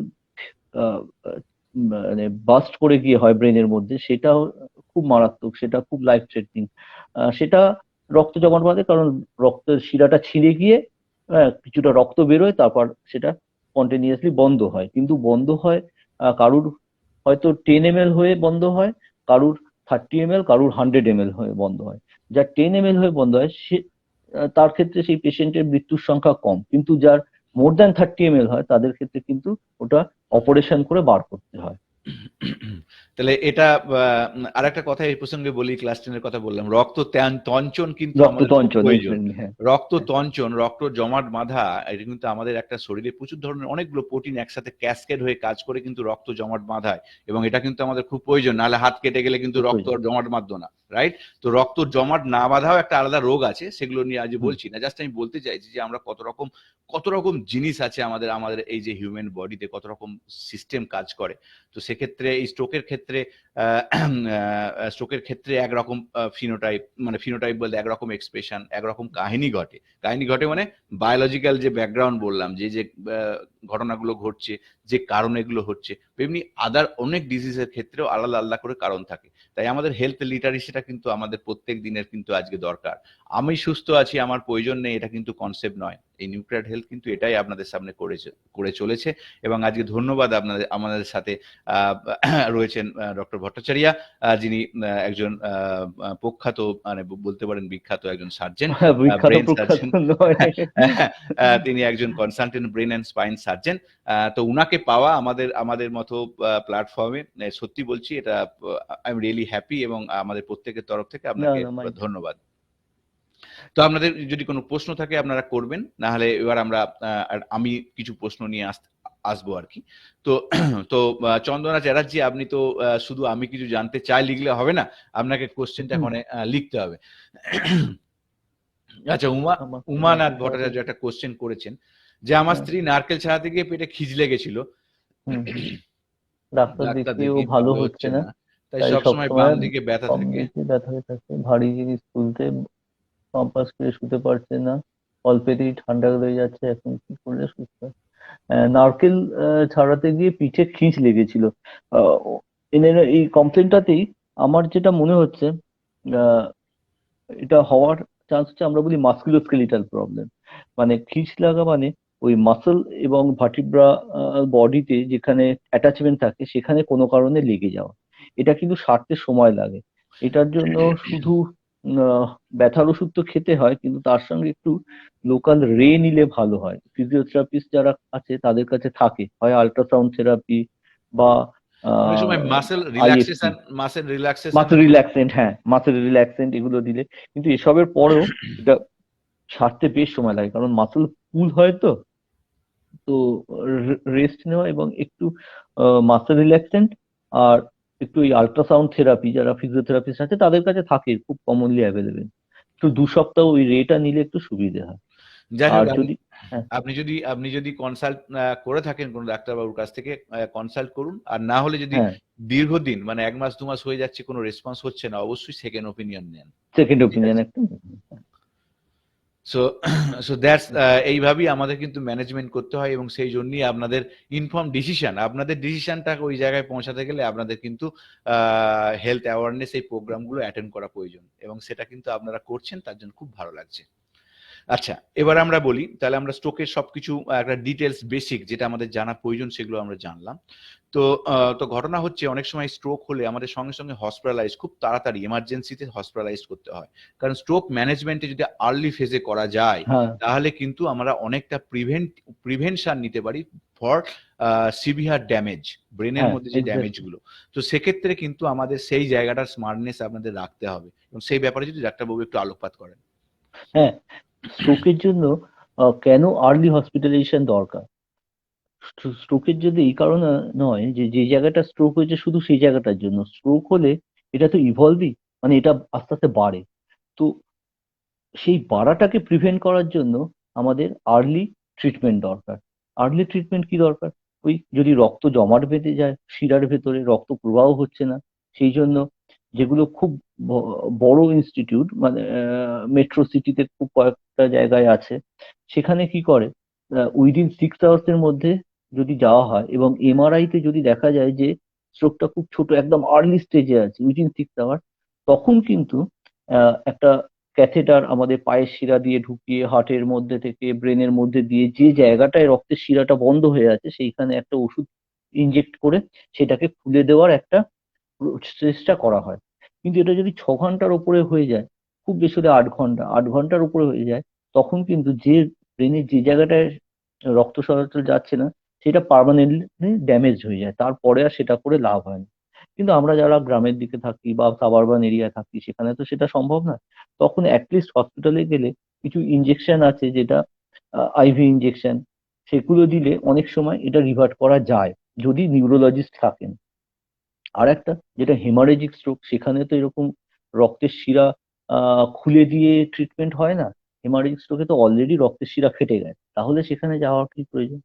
Speaker 2: মানে বাস্ট করে গিয়ে হয় ব্রেনের মধ্যে, সেটাও খুব মারাত্মক, সেটা খুব লাইফ থ্রেটনিং। সেটা রক্ত জমাট বাঁধে কারণ রক্তের শিরাটা ছিঁড়ে গিয়ে কিছুটা রক্ত বেরোয়, তারপর সেটা স্পন্টেনিয়াসলি বন্ধ হয়। কিন্তু বন্ধ হয় কারুর হয়তো 10 ml হয়ে বন্ধ হয়, কারুর 30 ml, কারুর 100 ml হয়ে বন্ধ হয়। যার 10 ml হয়ে বন্ধ হয় সে তার ক্ষেত্রে সেই পেশেন্টের মৃত্যুর সংখ্যা কম, কিন্তু যার more than 30 ml হয় তাদের ক্ষেত্রে কিন্তু ওটা অপারেশন করে বার করতে হয়।
Speaker 1: তাহলে এটা আরেকটা কথা এই প্রসঙ্গে বলি, ক্লাস 10 এর কথা বললাম। তঞ্চন কিন্তু
Speaker 2: রক্ত
Speaker 1: আমাদের খুব
Speaker 2: তঞ্চন,
Speaker 1: প্রয়োজন।
Speaker 2: এক্স্যাক্টলি, হ্যাঁ
Speaker 1: রক্ত জমাট বাঁধা এটা কিন্তু আমাদের একটা শরীরে প্রচুর ধরনের অনেকগুলো প্রোটিন একসাথে ক্যাসকেড হয়ে কাজ করে কিন্তু রক্ত জমাট বাঁধায় এবং এটা কিন্তু আমাদের খুব প্রয়োজন। নাহলে হাত কেটে গেলে কিন্তু
Speaker 2: খুব
Speaker 1: রক্ত
Speaker 2: প্রয়োজন।
Speaker 1: আর জমাট বাঁধতো না। রাইট? তো রক্ত জমাট না বাঁধাও একটা আলাদা রোগ আছে, সেগুলো নিয়ে আজ
Speaker 2: হুম,
Speaker 1: বলছি না। জাস্ট আমি বলতে চাইছি যে আমরা কত রকম জিনিস আছে আমাদের আমাদের এই যে হিউম্যান বডিতে, কত রকম সিস্টেম কাজ করে। তো সেক্ষেত্রে এই স্ট্রোকের ক্ষেত্রে একরকম ফিনোটাইপ, মানে ফিনোটাইপ বলতে একরকম এক্সপ্রেশন, একরকম কাহিনী ঘটে। কাহিনী ঘটে মানে বায়োলজিক্যাল যে ব্যাকগ্রাউন্ড বললাম, যে ঘটনাগুলো ঘটছে, যে কারণে এগুলো হচ্ছে, এমনি আদার অনেক ডিজিজের ক্ষেত্রেও আলাদা আলাদা করে কারণ থাকে। তাই আমাদের হেলথ লিটারেসিটা কিন্তু আমাদের প্রত্যেক দিনের কিন্তু আজকে দরকার। আমি সুস্থ আছি, আমার প্রয়োজন নেই, এটা কিন্তু কনসেপ্ট নয়। এই নিউক্লিয়ার হেলথ কিন্তু এটাই আপনাদের সামনে করে চলেছে। এবং আজকে ধন্যবাদ আপনাদের, আমাদের সাথে রয়েছেন ডক্টর ভট্টাচার্য, যিনি একজন প্রখ্যাত, মানে বলতে পারেন বিখ্যাত একজন সার্জন,
Speaker 2: বিখ্যাত
Speaker 1: ব্রেন
Speaker 2: প্রখ্যাত
Speaker 1: সার্জন।
Speaker 2: নয়।
Speaker 1: তিনি একজন consultant brain and spine surgeon. তো উনাকে পাওয়া আমাদের আমাদের মতো প্ল্যাটফর্মে, সত্যি বলছি এটা, আই এম রিয়েলি হ্যাপি, এবং আমাদের প্রত্যেকের তরফ থেকে
Speaker 2: না
Speaker 1: আপনাকে
Speaker 2: না মাই
Speaker 1: ধন্যবাদ। তো আপনাদের যদি কোনো প্রশ্ন থাকে আপনারা করবেন, না হলে এবার আমরা আর আমি কিছু প্রশ্ন নিয়ে আসবো আর কি। তো তো চন্দনা চ্যাটার্জি, আপনি তো শুধু আমি কিছু জানতে চাই লিখলে হবে না, আপনাকে কোশ্চেনটা ওখানে লিখতে হবে। আচ্ছা,
Speaker 2: আমাকে
Speaker 1: উমানাথ
Speaker 2: নারকেল ছাড়াতে
Speaker 1: ভট্টাচার্য একটা কোশ্চেন করেছেন যে আমার
Speaker 2: হ্যাঁ,
Speaker 1: স্ত্রী নারকেল ছাড়াতে গিয়ে পেটে খিঁজলে গেছিল,
Speaker 2: হুম হুম, ডাক্তার
Speaker 1: ডাক্তার
Speaker 2: দেখিয়েও
Speaker 1: দেখিয়ে
Speaker 2: ভালো
Speaker 1: ভালো
Speaker 2: হচ্ছে
Speaker 1: হচ্ছে
Speaker 2: না,
Speaker 1: না, তাই
Speaker 2: তাই
Speaker 1: সবসময়
Speaker 2: সবসময়
Speaker 1: বাম দিকে ব্যথা
Speaker 2: কম
Speaker 1: থাকে।
Speaker 2: দিকে ব্যথা হয়ে থাকে, ভারী জিনিস তুলতে কম্পাস করে শুতে পারছে না, অল্পেতেই ঠান্ডা লেগে যাচ্ছে, এখন কি করলে সুস্থ হয়? নারকেল ছাড়াতে গিয়ে পিঠে খিঁচ লেগেছিল। আহ, এই কমপ্লেনটাতেই আমার যেটা মনে হচ্ছে, আহ, এটা হওয়ার চান্স হচ্ছে, আমরা বলি মাস্কুলোস্কেলিটাল প্রবলেম। মানে খিঁচ লাগা মানে ওই মাসল এবং ভার্টিব্রা বডিতে যেখানে অ্যাটাচমেন্ট থাকে সেখানে কোনো কারণে লেগে যাওয়া। এটা কিন্তু সারতে সময় লাগে। এটার জন্য শুধু আহ, ব্যথার ওষুধ তো খেতে হয়, কিন্তু তার সঙ্গে একটু লোকাল নিলে ভালো হয়। ফিজিওথেরাপিস্ট যারা আছে তাদের কাছে থাকে, হয় আল্ট্রাসাউন্ড থেরাপি বা
Speaker 1: অনেক সময়
Speaker 2: IFT,
Speaker 1: muscle relaxation
Speaker 2: muscle relaxant, হ্যাঁ মাসেল রিল্যাক্সেন্ট এগুলো দিলে। কিন্তু এসবের পরেও এটা সারতে বেশ সময় লাগে, কারণ মাসেল পুল হয় তো। তো রেস্ট নেওয়া এবং একটু মাসেল রিল্যাক্সেন্ট, আর একটু এই আল্ট্রাসাউন্ড থেরাপি যারা ফিজিওথেরাপিস্ট আছে তাদের কাছে থাকে, খুব কমনলি অ্যাভেলেবেল। তো 2 সপ্তাহ ওই রেটা নিলে একটু সুবিধে হয়।
Speaker 1: যাই
Speaker 2: আর
Speaker 1: হোক,
Speaker 2: যদি হ্যাঁ
Speaker 1: আপনি যদি কনসাল্ট করে থাকেন কোনো ডাক্তারবাবুর কাছ থেকে, কনসাল্ট করুন। আর না হলে যদি
Speaker 2: হ্যাঁ,
Speaker 1: দীর্ঘদিন, মানে 1 মাস 2 মাস হয়ে যাচ্ছে, কোনো রেসপন্স হচ্ছে না, অবশ্যই সেকেন্ড ওপিনিয়ন নেন।
Speaker 2: সেকেন্ড
Speaker 1: ঠিক
Speaker 2: ওপিনিয়ন
Speaker 1: আছে?
Speaker 2: একটা।
Speaker 1: সো সো দ্যাটস এইভাবেই আমাদের কিন্তু ম্যানেজমেন্ট করতে হয়, এবং সেই জন্যই আপনাদের আপনাদের ডিসিশনটা ওই জায়গায় পৌঁছাতে গেলে আপনাদের কিন্তু হেলথ অ্যাওয়ারনেস এই প্রোগ্রামগুলো অ্যাটেন্ড করা প্রয়োজন, এবং সেটা কিন্তু আপনারা করছেন, তার জন্য খুব ভালো লাগছে। আচ্ছা, এবার আমরা বলি, তাহলে আমরা স্ট্রোকের সবকিছু একটা ডিটেলস বেসিক যেটা আমাদের জানা প্রয়োজন সেগুলো আমরা জানলাম। তো তো ঘটনা হচ্ছে, অনেক সময় স্ট্রোক হলে আমাদের সঙ্গে সঙ্গে হসপিটালাইজ, খুব তাড়াতাড়ি এমার্জেন্সিতে হসপিটালাইজ করতে হয়। কারণ স্ট্রোক ম্যানেজমেন্টে যদি আর্লি ফেজে করা যায়,
Speaker 2: হ্যাঁ,
Speaker 1: তাহলে কিন্তু আমরা অনেকটা প্রিভেনশন নিতে পারি ফর সিভিয়ার ড্যামেজ, ব্রেনের
Speaker 2: হ্যাঁ
Speaker 1: মধ্যে যে ড্যামেজ
Speaker 2: এক্স্যাক্টলি।
Speaker 1: গুলো। তো সেক্ষেত্রে কিন্তু আমাদের সেই জায়গাটার স্মার্টনেস আপনাদের রাখতে হবে, এবং সেই ব্যাপারে যদি ডাক্তারবাবু একটু আলোকপাত করেন।
Speaker 2: হ্যাঁ, স্ট্রোকের জন্য কেন আর্লি হসপিটালাইজেশন দরকার? স্ট্রোকের যদি এই কারণে নয় যে যে জায়গাটা স্ট্রোক হয়েছে শুধু সেই জায়গাটার জন্য। স্ট্রোক হলে এটা তো ইভলভিং, মানে এটা আস্তে আস্তে বাড়ে। তো সেই বাড়াটাকে প্রিভেন্ট করার জন্য আমাদের আর্লি ট্রিটমেন্ট দরকার। আর্লি ট্রিটমেন্ট কি দরকার? ওই যদি রক্ত জমাট বেঁধে যায় শিরার ভেতরে, রক্ত প্রবাহ হচ্ছে না, সেই জন্য যেগুলো খুব বড় ইনস্টিটিউট, মানে মেট্রো সিটিতে খুব কয়েকটা জায়গায় আছে, সেখানে কি করে, উইদিন 6 আওয়ার্স এর মধ্যে যদি যাওয়া হয় এবং এমআরআই তে যদি দেখা যায় যে স্ট্রোকটা খুব ছোট, একদম আর্লি স্টেজে আছে উইদিন 6 আওয়ার, তখন কিন্তু একটা ক্যাথেটার আমাদের পায়ের শিরা দিয়ে ঢুকিয়ে হার্টের মধ্যে থেকে ব্রেনের মধ্যে দিয়ে যে জায়গাটায় রক্তের শিরাটা বন্ধ হয়ে আছে সেইখানে একটা ওষুধ ইনজেক্ট করে সেটাকে খুলে দেওয়ার একটা চেষ্টা করা হয়। কিন্তু এটা যদি 6 ঘন্টার উপরে হয়ে যায়, খুব বেশি হলে 8 ঘন্টা, 8 ঘন্টার উপরে হয়ে যায়, তখন কিন্তু যে ব্রেনের যে জায়গাটায় রক্ত চলাচল যাচ্ছে না সেটা পার্মানেন্টলি ড্যামেজ হয়ে যায়, তারপরে আর সেটা করে লাভ হয় না। কিন্তু আমরা যারা গ্রামের দিকে থাকি বা সাবারবান এরিয়া থাকি সেখানে তো সেটা সম্ভব না। তখন অ্যাটলিস্ট হসপিটালে গেলে কিছু ইনজেকশন আছে, যেটা আইভি ইনজেকশন, সেগুলো দিলে অনেক সময় এটা রিভার্ট করা যায় যদি নিউরোলজিস্ট থাকেন। আর একটা যেটা হেমারেজিক স্ট্রোক, সেখানে তো এরকম রক্তের শিরা খুলে দিয়ে ট্রিটমেন্ট হয় না। হেমারেজিক স্ট্রোকে তো অলরেডি রক্তের শিরা ফেটে গেছে, তাহলে সেখানে যাওয়ার কি প্রয়োজন?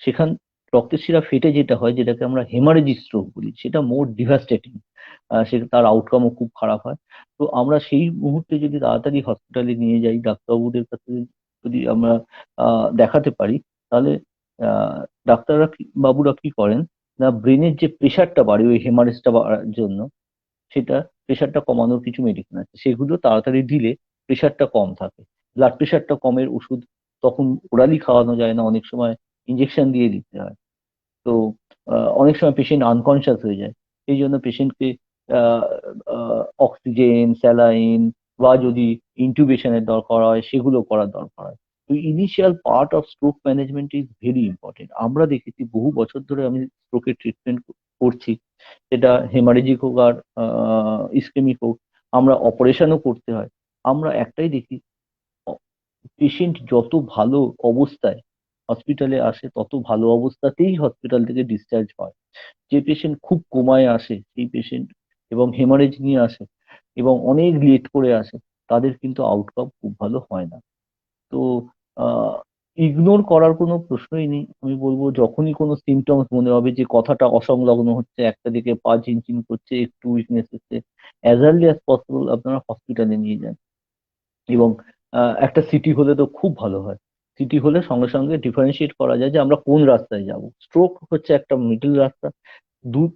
Speaker 2: সেখান রক্তের শিরা ফেটে যেটা হয়, যেটাকে আমরা হেমারেজিক স্ট্রোক বলি, সেটা মোর ডিভাস্টেটিং, সেটা তার আউটকামও খুব খারাপ হয়। তো আমরা সেই মুহূর্তে যদি তাড়াতাড়ি হসপিটালে নিয়ে যাই, ডাক্তারবাবুদের কাছে যদি আমরা দেখাতে পারি, তাহলে আহ, ডাক্তাররা বাবুরা কি করেন না, ব্রেনের যে প্রেশারটা বাড়ে ওই হেমারেজটা বাড়ার জন্য, সেটা প্রেশারটা কমানোর কিছু মেডিসিন আছে, সেগুলো তাড়াতাড়ি দিলে প্রেশারটা কম থাকে। ব্লাড প্রেশারটা কমের ওষুধ তখন ওরালি খাওয়ানো যায় না, অনেক সময় ইঞ্জেকশন দিয়ে দিতে হয়। তো অনেক সময় পেশেন্ট আনকনসিয়াস হয়ে যায়, এই জন্য পেশেন্টকে অক্সিজেন, স্যালাইন বা যদি ইন্টুবেশনের দরকার হয় সেগুলো করার দরকার হয়। তো initial part of stroke management is very important. আমরা দেখেছি বহু বছর ধরে আমি স্ট্রোকের ট্রিটমেন্ট করছি, সেটা হেমারেজিক হোক আর ইসকেমিক হোক, আমরা অপারেশনও করতে হয়। আমরা একটাই দেখি, পেশেন্ট যত ভালো অবস্থায় হসপিটালে আসে তত ভালো অবস্থাতেই হসপিটাল থেকে ডিসচার্জ হয়। যে পেশেন্ট খুব কোমায় আসে সেই পেশেন্ট, এবং হেমারেজ নিয়ে আসে এবং অনেক লেট করে আসে, তাদের কিন্তু আউটকাম খুব ভালো হয় না। তো ইগনোর করার কোনো প্রশ্নই নেই। আমি বলবো যখনই কোনো সিমটমস মনে হবে যে কথাটা অসংলগ্ন হচ্ছে, একটা দিকে পা ঝিনঝিন করছে, একটু উইকনেস হচ্ছে, অ্যাজ আর্লি অ্যাজ পসিবল আপনারা হসপিটালে নিয়ে যান। এবং একটা সিটি হলে তো খুব ভালো হয়। সিটি হলে সঙ্গে সঙ্গে ডিফারেন্সিয়েট করা যায় যে আমরা কোন রাস্তায় যাব। স্ট্রোক হচ্ছে একটা মিডল রাস্তা,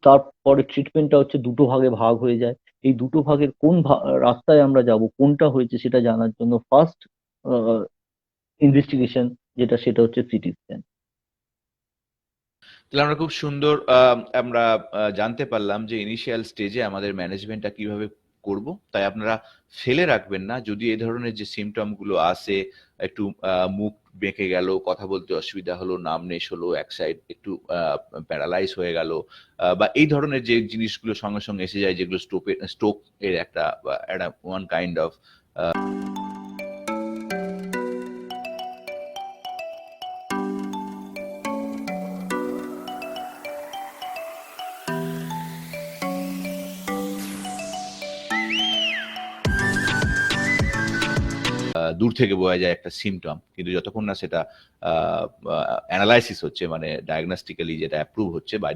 Speaker 2: তারপরে ট্রিটমেন্টটা হচ্ছে দুটো ভাগে ভাগ হয়ে যায়। এই দুটো ভাগের কোন রাস্তায় আমরা যাব, কোনটা হয়েছে সেটা জানার জন্য ফার্স্ট ইনভেস্টিগেশন যেটা, সেটা হচ্ছে সিটি স্ক্যান।
Speaker 1: তাহলে আমরা খুব সুন্দর আমরা জানতে পারলাম যে ইনিশিয়াল স্টেজে আমাদের ম্যানেজমেন্টটা কিভাবে করব। তাই আপনারা ফেলে রাখবেন না, যদি এই ধরনের যে সিমটম গুলো আসে, একটু মুখ বেঁকে গেল, কথা বলতে অসুবিধা হলো, নামনেশ হলো, এক সাইড একটু প্যারালাইজ হয়ে গেল, বা এই ধরনের যে জিনিসগুলো সঙ্গে সঙ্গে এসে যায়, যেগুলো স্ট্রোক এর একটা ওয়ান কাইন্ড অফ দূর থেকে বোঝা যায় একটা সিমটম, কিন্তু যতক্ষণ না সেটা অ্যানালাইসিস হচ্ছে, মানে ডায়াগনস্টিক্যালি যেটা অ্যাপ্রুভ হচ্ছে বাই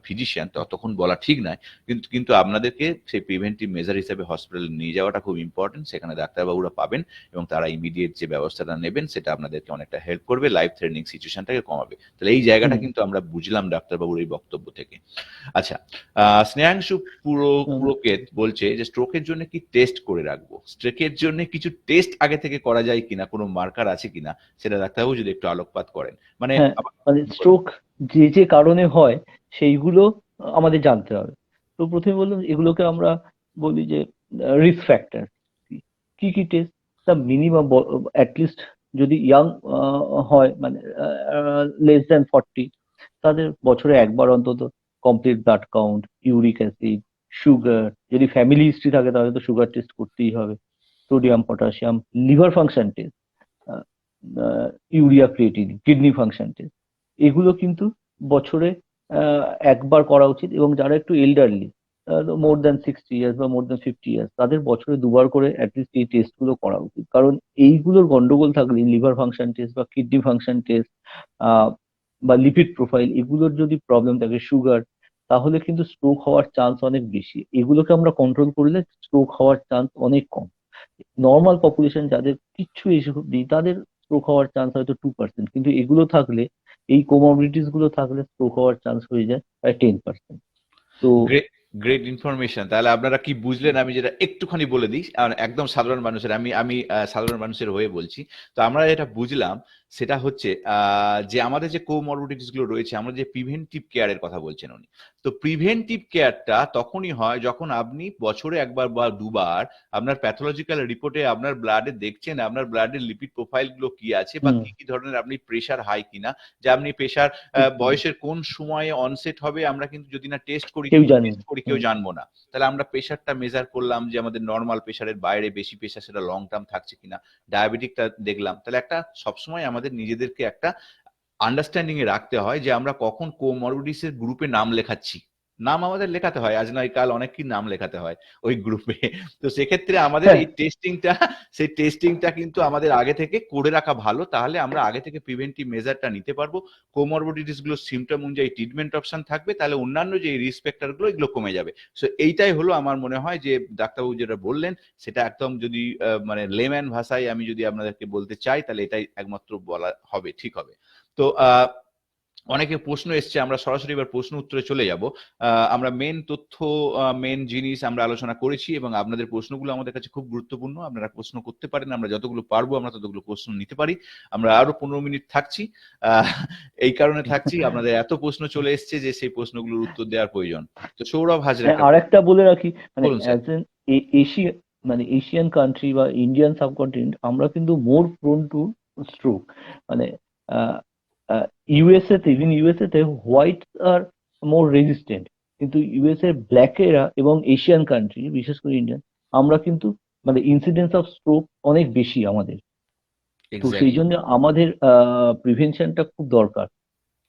Speaker 1: ফিজিশিয়ান, ততক্ষণ বলা ঠিক নয়। কিন্তু কিন্তু আপনাদেরকে সেই প্রিভেন্টিভ মেজার হিসেবে হসপিটালে নিয়ে যাওয়াটা খুব ইম্পর্টেন্ট। সেখানে ডাক্তারবাবুরা পাবেন এবং তারা ইমিডিয়েট যে ব্যবস্থাটা নেবেন সেটা আপনাদেরকে অনেকটা হেল্প করবে, লাইফ থ্রেটনিং সিচুয়েশনটাকে কমাবে। তাহলে এই জায়গাটা
Speaker 2: হুম।
Speaker 1: কিন্তু আমরা বুঝলাম ডাক্তারবাবুর এই বক্তব্য থেকে। আচ্ছা, স্নেহাংশু
Speaker 2: হুম।
Speaker 1: পুরোকেত বলছে যে স্ট্রোকের জন্য কি টেস্ট করে রাখবো, স্ট্রোকের জন্য কিছু টেস্ট আগে থেকে করা যায় কিনা, কোনো মার্কার আছে কিনা, সেটা ডাক্তারবাবু যদি একটু আলোকপাত করেন। মানে
Speaker 2: হ্যাঁ, মানে স্ট্রোক যে যে কারণে হয় সেইগুলো আমাদের জানতে হবে। তো প্রথমে বললাম এগুলোকে আমরা বলি যে রিস্ক ফ্যাক্টর। কি কি টেস্ট? তা মিনিমাম অ্যাটলিস্ট যদি ইয়াং হয়, মানে less than 40, তাদের বছরে একবার অন্তত complete blood count, uric acid, sugar, যদি ফ্যামিলি হিস্ট্রি থাকে তাহলে তো সুগার টেস্ট করতেই হবে, sodium, potassium, liver function test, urea creatine, kidney function test, এগুলো কিন্তু বছরে একবার করা উচিত। এবং যারা একটু এল্ডারলি, মোর দ্যান 60 ইয়ার্স বা মোর দ্যান 50 ইয়ার্স, তাদের বছরে দুবার করে অ্যাটলিস্ট এই টেস্ট গুলো করা উচিত। কারণ এইগুলোর গন্ডগোল থাকলে, লিভার ফাংশন টেস্ট বা কিডনি ফাংশন টেস্ট বা লিপিড প্রোফাইল, এগুলোর যদি প্রবলেম থাকে, সুগার, তাহলে কিন্তু স্ট্রোক হওয়ার চান্স অনেক বেশি। এগুলোকে আমরা কন্ট্রোল করলে স্ট্রোক হওয়ার চান্স অনেক কম। নর্মাল পপুলেশন যাদের কিচ্ছু এসব নেই, তাদের স্ট্রোক হওয়ার চান্স হয়তো 2%, কিন্তু এগুলো থাকলে, এই কোমরবিডিটিস গুলো থাকলে স্ট্রোক হওয়ার চান্স হয়ে যায় প্রায় 10%। তো
Speaker 1: গ্রেট গ্রেট ইনফরমেশন। তাহলে আপনারা কি বুঝলেন আমি যেটা একটুখানি বলে দিই, একদম সাধারণ মানুষের, আমি আমি সাধারণ মানুষের হয়ে বলছি। তো আমরা যেটা বুঝলাম সেটা হচ্ছে যে আমাদের যে কোমরবিডিটিস গুলো রয়েছে, আমরা যে প্রিভেন্টিভ কেয়ারের কথা বলছেন উনি, তো প্রিভেন্টিভ কেয়ারটা তখনই হয় যখন আপনি বছরে একবার বা দুবার আপনার প্যাথোলজিক্যাল রিপোর্টে আপনার ব্লাডে দেখছেন আপনার ব্লাডের লিপিড প্রোফাইল গুলো কি আছে, বা
Speaker 2: হুম,
Speaker 1: কি কি ধরনের আপনি প্রেশার হাই কিনা, যে আপনি প্রেশার বয়সের কোন সময়ে অনসেট হবে আমরা কিন্তু যদি না টেস্ট করি,
Speaker 2: কেউ জানি
Speaker 1: টেস্ট
Speaker 2: না।
Speaker 1: করি কেউ
Speaker 2: হুম।
Speaker 1: জানবো না। তাহলে আমরা প্রেশারটা মেজার করলাম যে আমাদের নর্মাল প্রেশারের বাইরে বেশি প্রেশার, সেটা লং টার্ম থাকছে কিনা, ডায়াবেটিকটা দেখলাম। তাহলে একটা সবসময় আমাদের নিজেদেরকে একটা আন্ডারস্ট্যান্ডিং এ রাখতে হয় যে আমরা কখন কোমরবিডিটিস এর গ্রুপে নাম লেখাচ্ছি। নাম আমাদের লেখাতে হয়, আজ নয় কাল অনেক কি নাম লেখাতে হয় ওই গ্রুপে। তো সেক্ষেত্রে আমাদের
Speaker 2: হ্যাঁ,
Speaker 1: এই সেই টেস্টিংটা কিন্তু আমাদের আগে থেকে করে রাখা ভালো, তাহলে আমরা আগে থেকে প্রিভেন্টিভ মেজারটা নিতে পারবো। কোমরবিডিটিস গুলো সিমটম অনুযায়ী ট্রিটমেন্ট অপশন থাকবে, তাহলে অন্যান্য যে রিস্ক ফ্যাক্টর গুলো এগুলো কমে যাবে। সো এইটাই হলো আমার মনে হয় যে ডাক্তারবাবু যেটা বললেন সেটা একদম যদি মানে লেম্যান ভাষায় আমি যদি আপনাদেরকে বলতে চাই তাহলে এটাই একমাত্র বলা হবে, ঠিক হবে। তো অনেকে প্রশ্ন এসছে, আমরা সরাসরি এবার প্রশ্ন উত্তরে চলে যাব। আমরা মেন তথ্য, মেন জিনিস আমরা আলোচনা করেছি এবং আপনাদের প্রশ্নগুলো আমাদের কাছে খুব গুরুত্বপূর্ণ। আপনারা প্রশ্ন করতে পারেন, আমরা যতগুলো পারবো আমরা ততগুলো প্রশ্ন নিতে পারি। আমরা আরো 15 মিনিট থাকছি। আহ, এই কারণে থাকছি, আপনাদের এত প্রশ্ন চলে এসছে যে সেই প্রশ্নগুলোর উত্তর দেওয়ার প্রয়োজন। তো সৌরভ হাজরা
Speaker 2: হ্যাঁ,
Speaker 1: একটা
Speaker 2: আর একটা বলে রাখি, মানে
Speaker 1: বলুন স্যার।
Speaker 2: অ্যাজ এন এশিয়া, মানে এশিয়ান কান্ট্রি বা ইন্ডিয়ান সাবকন্টিনেন্ট, আমরা কিন্তু মোর প্রোন টু স্ট্রোক। মানে ইউএসএ তে, ইভেন ইউএসএ তে হোয়াইট আর মোর রেজিস্ট্যান্ট, কিন্তু ইউএসএ ব্ল্যাকেরা এবং এশিয়ান কান্ট্রি, বিশেষ করে ইন্ডিয়ান, আমরা কিন্তু মানে ইনসিডেন্স অফ স্ট্রোক অনেক বেশি আমাদের। তো সেই
Speaker 1: এক্স্যাক্টলি।
Speaker 2: জন্য আমাদের প্রিভেনশনটা খুব দরকার।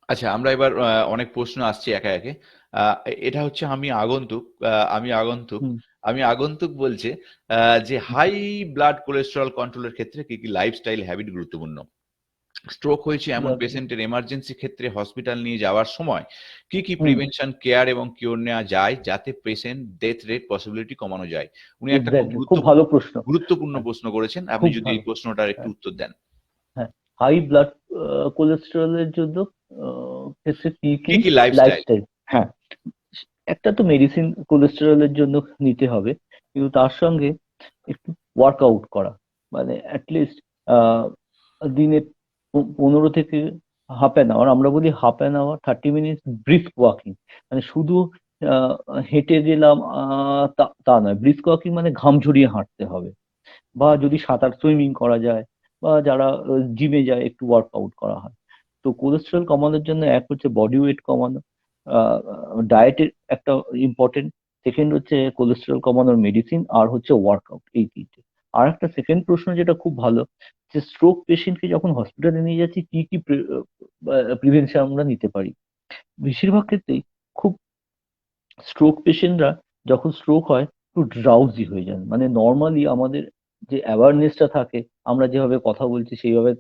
Speaker 1: আচ্ছা, আমরা এবার অনেক প্রশ্ন আসছে একে একে। এটা হচ্ছে আমি আগন্তুক
Speaker 2: হুম।
Speaker 1: আমি আগন্তুক বলছে যে হাই ব্লাড কোলেস্টেরল কন্ট্রোলের ক্ষেত্রে কি কি লাইফস্টাইল হ্যাবিট গুরুত্বপূর্ণ? স্ট্রোক হয়েছে এমন
Speaker 2: Blood-
Speaker 1: পেশেন্টের এমার্জেন্সি ক্ষেত্রে হসপিটাল নিয়ে যাওয়ার সময় কি কি
Speaker 2: হুম,
Speaker 1: প্রিভেনশন কেয়ার এবং কিওর নেওয়া যায় যাতে পেশেন্ট ডেথ রেট পসিবিলিটি কমানো যায়? উনি একটা খুব
Speaker 2: এক্স্যাক্টলি, খুব ভালো প্রশ্ন।
Speaker 1: গুরুত্বপূর্ণ
Speaker 2: হ্যাঁ,
Speaker 1: প্রশ্ন করেছেন, আপনি
Speaker 2: খুব
Speaker 1: যদি এই
Speaker 2: ভালো।
Speaker 1: প্রশ্নটার একটু
Speaker 2: হ্যাঁ,
Speaker 1: উত্তর দেন।
Speaker 2: হ্যাঁ, হাই ব্লাড কোলেস্টেরলের জন্য ক্ষেত্রে কি
Speaker 1: কি
Speaker 2: কি
Speaker 1: কি লাইফস্টাইল?
Speaker 2: লাইফস্টাইল? হ্যাঁ, একটা তো মেডিসিন কোলেস্টেরলের জন্য নিতে হবে, কিন্তু তার সঙ্গে একটু ওয়ার্কআউট করা, মানে অ্যাটলিস্ট দিনে 15 থেকে হাফ অ্যান আওয়ার, আমরা বলি half an hour 30 minutes brisk walking. মানে শুধু আহ, হেঁটে গেলাম তা তা নয়, ব্রিস্ক ওয়াকিং মানে ঘাম ঝরিয়ে হাঁটতে হবে। বা যদি সাঁতার, সুইমিং করা যায়, বা যারা জিমে যায় একটু ওয়ার্কআউট করা হয়। তো কোলেস্টেরল কমানোর জন্য এক হচ্ছে বডি ওয়েট কমানো, ডায়েটের একটা ইম্পর্টেন্ট, সেকেন্ড হচ্ছে কোলেস্টেরল কমানোর মেডিসিন, আর হচ্ছে ওয়ার্কআউট, এই তিনটে। আর একটা সেকেন্ড প্রশ্ন যেটা খুব ভালো, যে স্ট্রোক পেশেন্টকে যখন হসপিটালে নিয়ে যাচ্ছি কি কি প্রিভেনশন আমরা নিতে পারি। বেশিরভাগ ক্ষেত্রেই খুব স্ট্রোক পেশেন্টরা যখন স্ট্রোক হয় একটু ড্রাউজি হয়ে যান, মানে নর্মালি আমাদের যে অ্যাওয়ারনেসটা থাকে, আমরা যেভাবে কথা বলছি সেইভাবে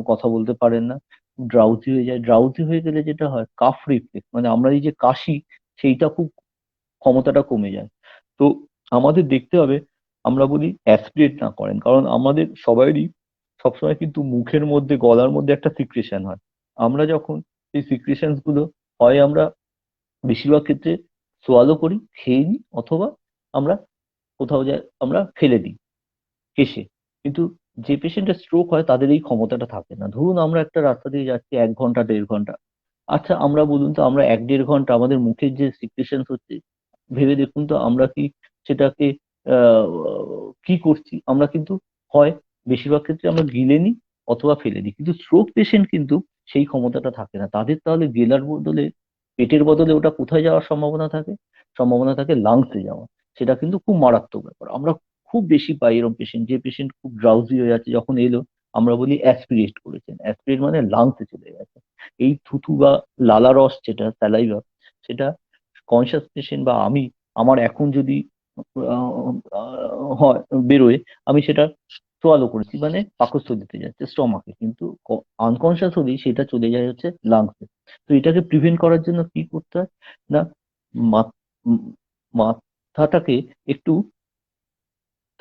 Speaker 2: কথা বলতে পারেন না, ড্রাউজি হয়ে যায়। ড্রাউজি হয়ে গেলে যেটা হয়, কাফ রিফ্লেক্স, মানে আমরা এই যে কাশি, সেইটা খুব ক্ষমতাটা কমে যায়। তো আমাদের দেখতে হবে, আমরা বলি অ্যাসপিরেট না করেন, কারণ আমাদের সবারই সবসময় কিন্তু মুখের মধ্যে, গলার মধ্যে একটা সিক্রেশন হয়। আমরা যখন এই সিক্রেশন গুলো হয়, আমরা বেশিরভাগ ক্ষেত্রে সোয়ালো করি, খেয়ে নিই, অথবা আমরা কোথাও যাই, আমরা ফেলে দিই কেশে। কিন্তু যে পেশেন্টের স্ট্রোক হয় তাদের এই ক্ষমতাটা থাকে না। ধরুন আমরা একটা রাস্তা দিয়ে যাচ্ছি 1 ঘন্টা 1.5 ঘন্টা, আচ্ছা আমরা বলুন তো, আমরা 1-1.5 ঘন্টা আমাদের মুখের যে সিক্রেশন হচ্ছে, ভেবে দেখুন তো আমরা কি সেটাকে আহ কি করছি? আমরা কিন্তু হয় বেশিরভাগ ক্ষেত্রে আমরা গিলে নিই অথবা ফেলে দিই, কিন্তু স্ট্রোক পেশেন্ট কিন্তু সেই ক্ষমতাটা থাকে না তাদের। তাহলে গেলার বদলে, পেটের বদলে ওটা কোথায় যাওয়ার সম্ভাবনা থাকে? সম্ভাবনা থাকে লাংসে যাওয়া। সেটা কিন্তু খুব মারাত্মক ব্যাপার। আমরা খুব বেশি পাই এরকম পেশেন্ট, যে পেশেন্ট খুব ড্রাউজি হয়ে যাচ্ছে, যখন এলো আমরা বলি অ্যাসপিরেট করেছেন। অ্যাসপিরেট মানে লাংসে চলে গেছে। এই থুথু বা লালা রস, যেটা স্যালাইভা, সেটা কনসাস পেশেন্ট বা আমি, আমার এখন যদি হয় বেরোয়, আমি সেটা সোয়ালো করেছি, মানে পাকস্থলীতে যাচ্ছে, স্টমাকে, কিন্তু আনকনসাস হলেই সেটা চলে যায় হচ্ছে লাংসে। তো এটাকে প্রিভেন্ট করার জন্য কি করতে হয় না, মা- উম, মাথাটাকে একটু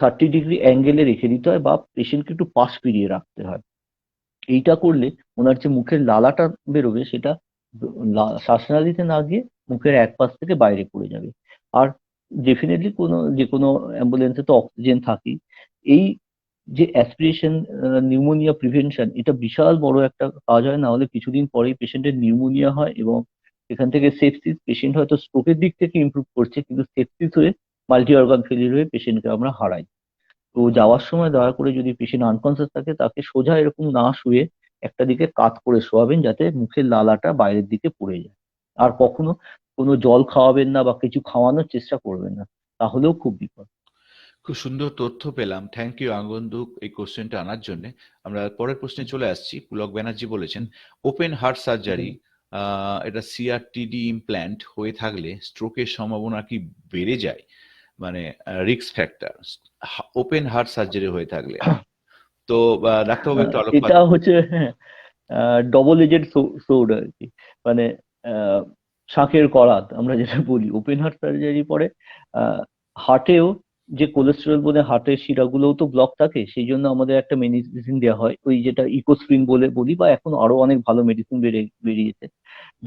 Speaker 2: 30 ডিগ্রি অ্যাঙ্গেলে রেখে দিতে হয়, বা পেশেন্টকে একটু পাশ ফিরিয়ে রাখতে হয়। এইটা করলে ওনার যে মুখের লালাটা বেরোবে, সেটা শ্বাসনালীতে না গিয়ে মুখের এক পাশ থেকে বাইরে পড়ে যাবে। আর ডেফিনেটলি যে কোনো অ্যাম্বুলেন্সে তো অক্সিজেন থাকেই। এই যে অ্যাসপিরেশন, নিউমোনিয়া প্রিভেনশন, এটা বিশাল বড় একটা কাজ হয়, না হলে কিছুদিন পরেই পেশেন্টের নিউমোনিয়া হয়, এবং এখান থেকে সেপসিস, পেশেন্ট হয়তো স্ট্রোকের দিক থেকে ইমপ্রুভ করছে কিন্তু সেপসিস হয়ে, মাল্টি অর্গান ফেলিয়ার হয়ে পেশেন্টকে আমরা হারাই। তো যাওয়ার সময় দয়া করে, যদি পেশেন্ট আনকনসিয়াস থাকে, তাকে সোজা এরকম না শুয়ে একটা দিকে কাত করে শোয়াবেন, যাতে মুখের লালাটা বাইরের দিকে পড়ে যায়। আর কখনো কোনো জল খাওয়াবেন না বা কিছু খাওয়ানোর চেষ্টা করবেন না, তাহলেও খুব বিপদ।
Speaker 1: খুব সুন্দর তথ্য পেলাম, থ্যাংক ইউ আঙ্গন্দুক এই কোশ্চেনটা আনার জন্য। আমরা পরের প্রশ্নে চলে আসছি। পুলক ব্যানার্জি বলেছেন, ওপেন হার্ট সার্জারি এটা সিআরটিডি ইমপ্ল্যান্ট হয়ে থাকলে স্ট্রোকের সম্ভাবনা কি বেড়ে যায়, মানে risk factor open heart surgery হয়ে থাকলে? তো ডাক্তারবাবু একটু আলোকপাত
Speaker 2: এটা
Speaker 1: করুন।
Speaker 2: হচ্ছে ডবল এজেড সোর্ড আর কি, মানে আহ, শাঁখের করাত আমরা যেটা বলি। ওপেন হার্ট সার্জারি পরে হার্টেও যে কোলেস্টেরল বলে হার্টের শিরাগুলোও তো ব্লক থাকে, সেই জন্য আমাদের একটা মেডিসিন দেওয়া হয়, ওই যেটা ইকোস্প্রিন বলে বলি, বা এখন আরো অনেক ভালো মেডিসিন বেরিয়েছে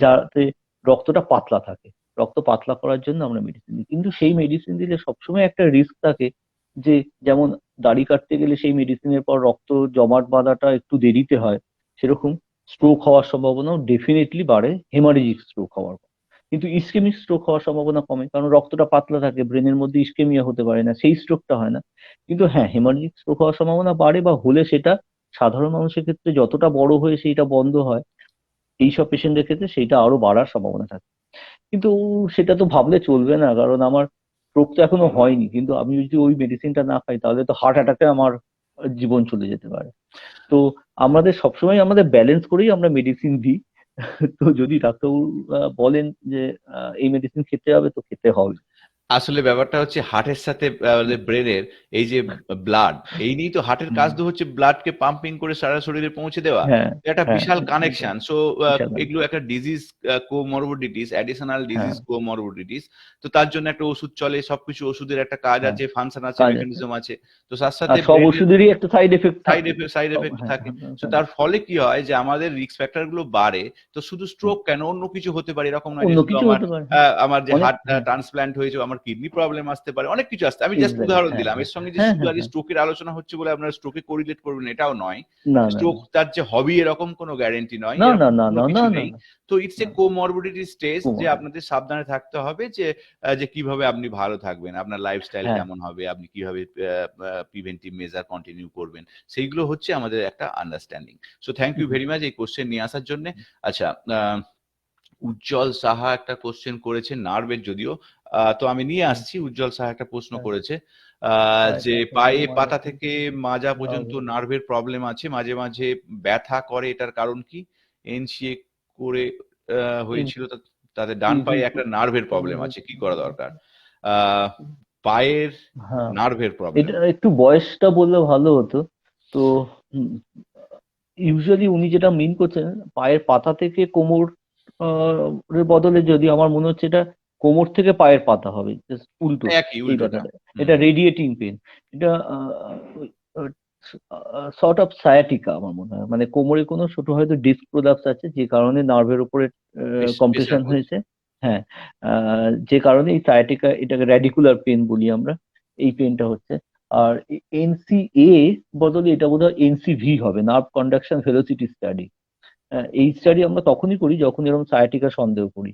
Speaker 2: যাতে রক্তটা পাতলা থাকে। রক্ত পাতলা করার জন্য আমরা মেডিসিন দিই, কিন্তু সেই মেডিসিন দিলে সবসময় একটা রিস্ক থাকে যে, যেমন দাড়ি কাটতে গেলে সেই মেডিসিনের পর রক্ত জমাট বাঁধাটা একটু দেরিতে হয়, সেরকম স্ট্রোক হওয়ার সম্ভাবনাও ডেফিনেটলি বাড়ে, হেমারেজিক স্ট্রোক হওয়ার পর। কিন্তু ইসকেমিক স্ট্রোক হওয়ার সম্ভাবনা কমে, কারণ রক্তটা পাতলা থাকে, ব্রেনের মধ্যে ইসকেমিয়া হতে পারে না, সেই স্ট্রোকটা হয় না। কিন্তু হ্যাঁ, হেমারেজিক স্ট্রোক হওয়ার সম্ভাবনা বাড়ে, বা হলে সেটা সাধারণ মানুষের ক্ষেত্রে যতটা বড় হয়ে সেইটা বন্ধ হয়, এইসব পেশেন্টদের ক্ষেত্রে সেইটা আরো বাড়ার সম্ভাবনা থাকে। কিন্তু সেটা তো ভাবলে চলবে না, কারণ আমার স্ট্রোক তো এখনো হয়নি, কিন্তু আমি যদি ওই মেডিসিনটা না খাই তাহলে তো হার্ট অ্যাটাকে আমার জীবন চলে যেতে পারে। তো আমাদের সবসময় আমাদের ব্যালেন্স করেই আমরা মেডিসিন দিই। তো যদি ডাক্তারবাবু বলেন যে এই মেডিসিন খেতে হবে, তো খেতে হবে।
Speaker 1: আসলে ব্যাপারটা হচ্ছে হার্টের সাথে ব্রেনের এই যে ব্লাড, এই নিয়েই তো হার্টের কাজ
Speaker 2: হুম।
Speaker 1: তো হচ্ছে ব্লাডকে পাম্পিং করে সারা শরীরে পৌঁছে দেওয়া।
Speaker 2: হ্যাঁ,
Speaker 1: তো একটা
Speaker 2: হ্যাঁ,
Speaker 1: বিশাল
Speaker 2: একদম।
Speaker 1: কানেকশন। সো
Speaker 2: বিশাল ব্যাপার।
Speaker 1: এগুলো একটা ডিজিজ কোমরবিডিটিস, অ্যাডিশনাল
Speaker 2: হ্যাঁ,
Speaker 1: ডিজিজ কোমরবিডিটিস। তো তার জন্য একটা ওষুধ চলে, সবকিছু ওষুধের একটা কাজ
Speaker 2: হ্যাঁ,
Speaker 1: আছে, ফাংশন আছে,
Speaker 2: কাজ আছে।
Speaker 1: মেকানিজম আছে। তো তার
Speaker 2: আর
Speaker 1: সাথে
Speaker 2: সব
Speaker 1: ব্রেনের
Speaker 2: ওষুধেরই একটা সাইড এফেক্ট থাকে।
Speaker 1: সাইড
Speaker 2: সব,
Speaker 1: এফেক্ট
Speaker 2: হ্যাঁ,
Speaker 1: থাকে।
Speaker 2: হ্যাঁ,
Speaker 1: সো
Speaker 2: হ্যাঁ,
Speaker 1: তার ফলে কি হয় যে আমাদের রিস্ক ফ্যাক্টর গুলো বাড়ে। তো শুধু
Speaker 2: হুম।
Speaker 1: স্ট্রোক কেন, অন্য কিছু হতে পারে, এরকম নয় যে
Speaker 2: অন্য
Speaker 1: শুধু
Speaker 2: কিছু
Speaker 1: আমার
Speaker 2: হতে পারে, হ্যাঁ।
Speaker 1: আমার যে
Speaker 2: অনেক,
Speaker 1: হার্ট
Speaker 2: হ্যাঁ,
Speaker 1: ট্রান্সপ্ল্যান্ট হয়েছে, আমার কিডনি প্রবলেম আসতে পারে, অনেক কিছু আসতে, আমি জাস্ট
Speaker 2: এক্স্যাক্টলি,
Speaker 1: উদাহরণ
Speaker 2: হ্যাঁ,
Speaker 1: দিলাম।
Speaker 2: হ্যাঁ,
Speaker 1: এর সঙ্গে যে
Speaker 2: হ্যাঁ,
Speaker 1: শুধু
Speaker 2: হ্যাঁ,
Speaker 1: আর
Speaker 2: হ্যাঁ।
Speaker 1: স্ট্রোকের আলোচনা হচ্ছে বলে আপনারা স্ট্রোকে কোরিলেট করবেন এটাও নয়।
Speaker 2: না, না,
Speaker 1: স্ট্রোক
Speaker 2: না,
Speaker 1: তার যে হবি এরকম কোনো গ্যারেন্টি নয়,
Speaker 2: না, না,
Speaker 1: এরকম
Speaker 2: না,
Speaker 1: কোনো
Speaker 2: না, না,
Speaker 1: কিছু
Speaker 2: না,
Speaker 1: নেই।
Speaker 2: না,
Speaker 1: তো ইটস এ
Speaker 2: না,
Speaker 1: কোমরবিডিটি স্টেজ, যে
Speaker 2: কুমোর,
Speaker 1: আপনাদের সাবধানে থাকতে হবে যে যে কিভাবে আপনি ভালো থাকবেন, আপনার লাইফস্টাইল
Speaker 2: হ্যাঁ।
Speaker 1: কেমন হবে, আপনি কিভাবে প্রিভেন্টিভ মেজার কন্টিনিউ করবেন, সেইগুলো হচ্ছে আমাদের একটা understanding. So thank you
Speaker 2: hmm,
Speaker 1: very much এই কোশ্চেন নিয়ে আসার জন্য। আচ্ছা, উজ্জ্বল সাহা একটা কোশ্চেন করেছে নার্ভের, যদিও তো আমি নিয়ে
Speaker 2: হুম।
Speaker 1: আসছি। উজ্জ্বল সাহা একটা প্রশ্ন
Speaker 2: হ্যাঁ,
Speaker 1: করেছে
Speaker 2: পায়ের
Speaker 1: যে
Speaker 2: পাতা থেকে
Speaker 1: পায়ে
Speaker 2: মাজা
Speaker 1: পাতা থেকে
Speaker 2: পর্যন্ত
Speaker 1: মাজা পর্যন্ত
Speaker 2: নার্ভের।
Speaker 1: নার্ভের প্রবলেম আছে, মাঝে মাঝে ব্যথা করে, এটার কারণ কি? এনসিএ করে হয়েছিল, তাদের ডান
Speaker 2: ইজি।
Speaker 1: পায়ে একটা নার্ভের প্রবলেম আছে, কি করা দরকার? আহ পায়ের
Speaker 2: হ্যাঁ,
Speaker 1: নার্ভের প্রবলেম।
Speaker 2: এটা একটু বয়সটা বললে ভালো হতো। তো ইউজুয়ালি উনি যেটা মিন করছেন, পায়ের পাতা থেকে কোমর এর বদলে, যদি আমার মনে হচ্ছে এটা কোমর থেকে পায়ের পাতা হবে, জাস্ট উল্টো
Speaker 1: একই,
Speaker 2: এই
Speaker 1: উল্টোটা।
Speaker 2: ব্যাপারটা।
Speaker 1: হুম।
Speaker 2: এটা রেডিয়েটিং পেন। এটা সর্ট অফ সায়াটিকা আমার মনে হয়, মানে কোমরে কোনো ছোট হয়তো ডিস্ক প্রোলাপস আছে, যে কারণে নার্ভের উপরে
Speaker 1: প্রেসার
Speaker 2: কম্প্রেশন
Speaker 1: পড়ছে।
Speaker 2: হয়েছে। হ্যাঁ, যে কারণে এই সায়াটিকা, এটাকে র্যাডিকুলার পেন বলি আমরা, এই পেনটা হচ্ছে। আর এনসিএ বদলে এটা বোধহয় এনসিভি হবে, নার্ভ কন্ডাকশন ভেলোসিটি স্টাডি। এই স্টাডি আমরা তখনই করি যখন এরকম সায়াটিকা সন্দেহ করি।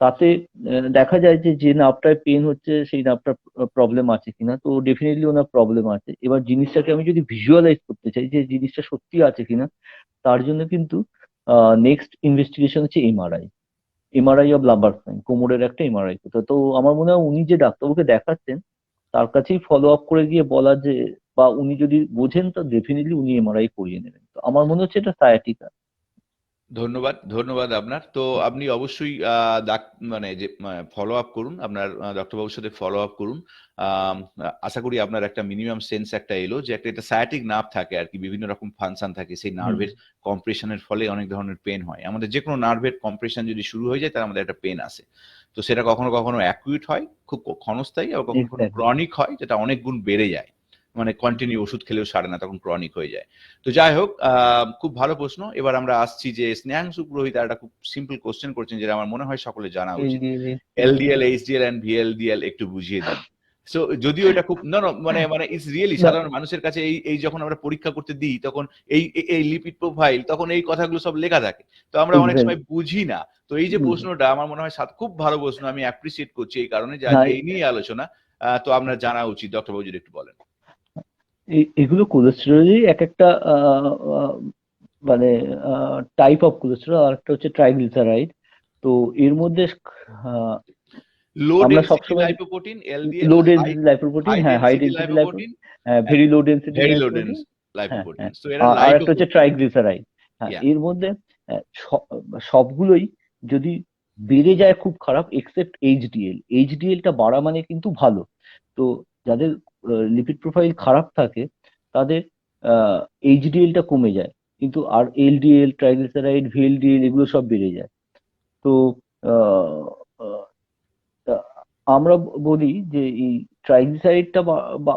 Speaker 2: তাতে দেখা যায় যে যে নার্ভটায় পেন হচ্ছে সেই নার্ভটার প্রবলেম আছে কিনা। তো ডেফিনেটলি ওনার প্রবলেম আছে। এবার জিনিসটাকে আমি যদি ভিজুয়ালাইজ করতে চাই যে জিনিসটা সত্যি আছে কিনা, তার জন্য কিন্তু নেক্সট ইনভেস্টিগেশন হচ্ছে MRI. MRI of lumber spine, কোমরের একটা এমআরআই করতে হয়। তো আমার মনে হয় উনি যে ডাক্তারবাবুকে দেখাচ্ছেন তার কাছেই ফলো আপ করে গিয়ে বলা যে, বা উনি যদি বোঝেন তো ডেফিনেটলি উনি এমআরআই করিয়ে নেবেন। তো আমার মনে হচ্ছে এটা সায়াটিকা।
Speaker 1: ধন্যবাদ, ধন্যবাদ আপনার। তো আপনি অবশ্যই মানে যে ফলো আপ করুন, আপনার ডক্টরবাবুর সাথে ফলো আপ করুন। আশা করি আপনার একটা মিনিমাম সেন্স একটা এলো যে একটা এটা সায়াটিক নার্ভ থাকে আর কি, বিভিন্ন রকম ফাংশন থাকে, সেই
Speaker 2: হুম,
Speaker 1: নার্ভের কম্প্রেশনের ফলে অনেক ধরনের পেন হয়। আমাদের যে কোনো নার্ভের কম্প্রেশন যদি শুরু হয়ে যায় তার আমাদের একটা পেন আসে। তো সেটা কখনো কখনো অ্যাকুইট হয়, খুব ক্ষণস্থায়ী, আবার কখনো কখনো
Speaker 2: এক্স্যাক্টলি।
Speaker 1: ক্রনিক হয়, যেটা অনেক গুণ বেড়ে যায়, মানে কন্টিনিউ ওষুধ খেলেও সারে না, তখন ক্রনিক হয়ে যায়। তো যাই হোক, খুব ভালো প্রশ্ন। এবার আমরা আসছি যে স্নেহাংশু পুরোহিত একটা খুব সিম্পল কোশ্চেন করছেন, যেটা আমার মনে হয় সকলে জানা উচিত।
Speaker 2: LDL,
Speaker 1: LDL, HDL and VLDL একটু বুঝিয়ে দিন। সো যদিও এটা খুব না না, মানে মানে ইটস রিয়েলি
Speaker 2: না,
Speaker 1: সাধারণ মানুষের কাছে এই এই যখন আমরা পরীক্ষা করতে দিই তখন এই লিপিড প্রোফাইল, তখন এই কথাগুলো সব লেখা থাকে। তো আমরা অনেক সময়
Speaker 2: এক্স্যাক্টলি।
Speaker 1: বুঝি না। তো এই যে প্রশ্নটা আমার মনে হয় খুব ভালো প্রশ্ন, আমি অ্যাপ্রিসিয়েট করছি এই কারণে যে
Speaker 2: না,
Speaker 1: আজকে এই নিয়ে আলোচনা। তো আপনার জানা উচিত, ডক্টর বাবু যদি একটু বলেন।
Speaker 2: এগুলো কোলেস্টেরলেরই এক একটা মানে টাইপ অফ কোলেস্টেরল। আর একটা হচ্ছে ট্রাইগ্লিসারাইড। তো এর মধ্যে আহ,
Speaker 1: লো
Speaker 2: আমরা
Speaker 1: ডেনসিটি
Speaker 2: সবসময়
Speaker 1: lipoprotein LDL,
Speaker 2: low
Speaker 1: high
Speaker 2: density lipoprotein,
Speaker 1: high
Speaker 2: হ্যাঁ, high
Speaker 1: density
Speaker 2: density
Speaker 1: lipoprotein,
Speaker 2: very low density
Speaker 1: very low
Speaker 2: lipoprotein.
Speaker 1: Dense
Speaker 2: হ্যাঁ,
Speaker 1: লাইপোপ্রোটিন।
Speaker 2: হ্যাঁ।
Speaker 1: সো এরা
Speaker 2: আর একটা হচ্ছে
Speaker 1: লাইপোপ্রোটিন।
Speaker 2: ট্রাইগ্লিসারাইড। হ্যাঁ,
Speaker 1: ইয়া।
Speaker 2: এর মধ্যে সবগুলোই যদি বেড়ে যায় খুব খারাপ, এক্সেপ্ট এইচডিএল। এইচডিএলটা বাড়া মানে কিন্তু ভালো। তো যাদের লিপিড প্রোফাইল খারাপ থাকে তাদের এইচডিএলটা কমে যায়, কিন্তু আর এলডিএল, ট্রাইগ্লিসারাইড, ভিএলডিএল এগুলো সব বেড়ে যায়। তো আহ, আহ, আহ, আমরা বলি যে এই ট্রাইগ্লিসারাইডটা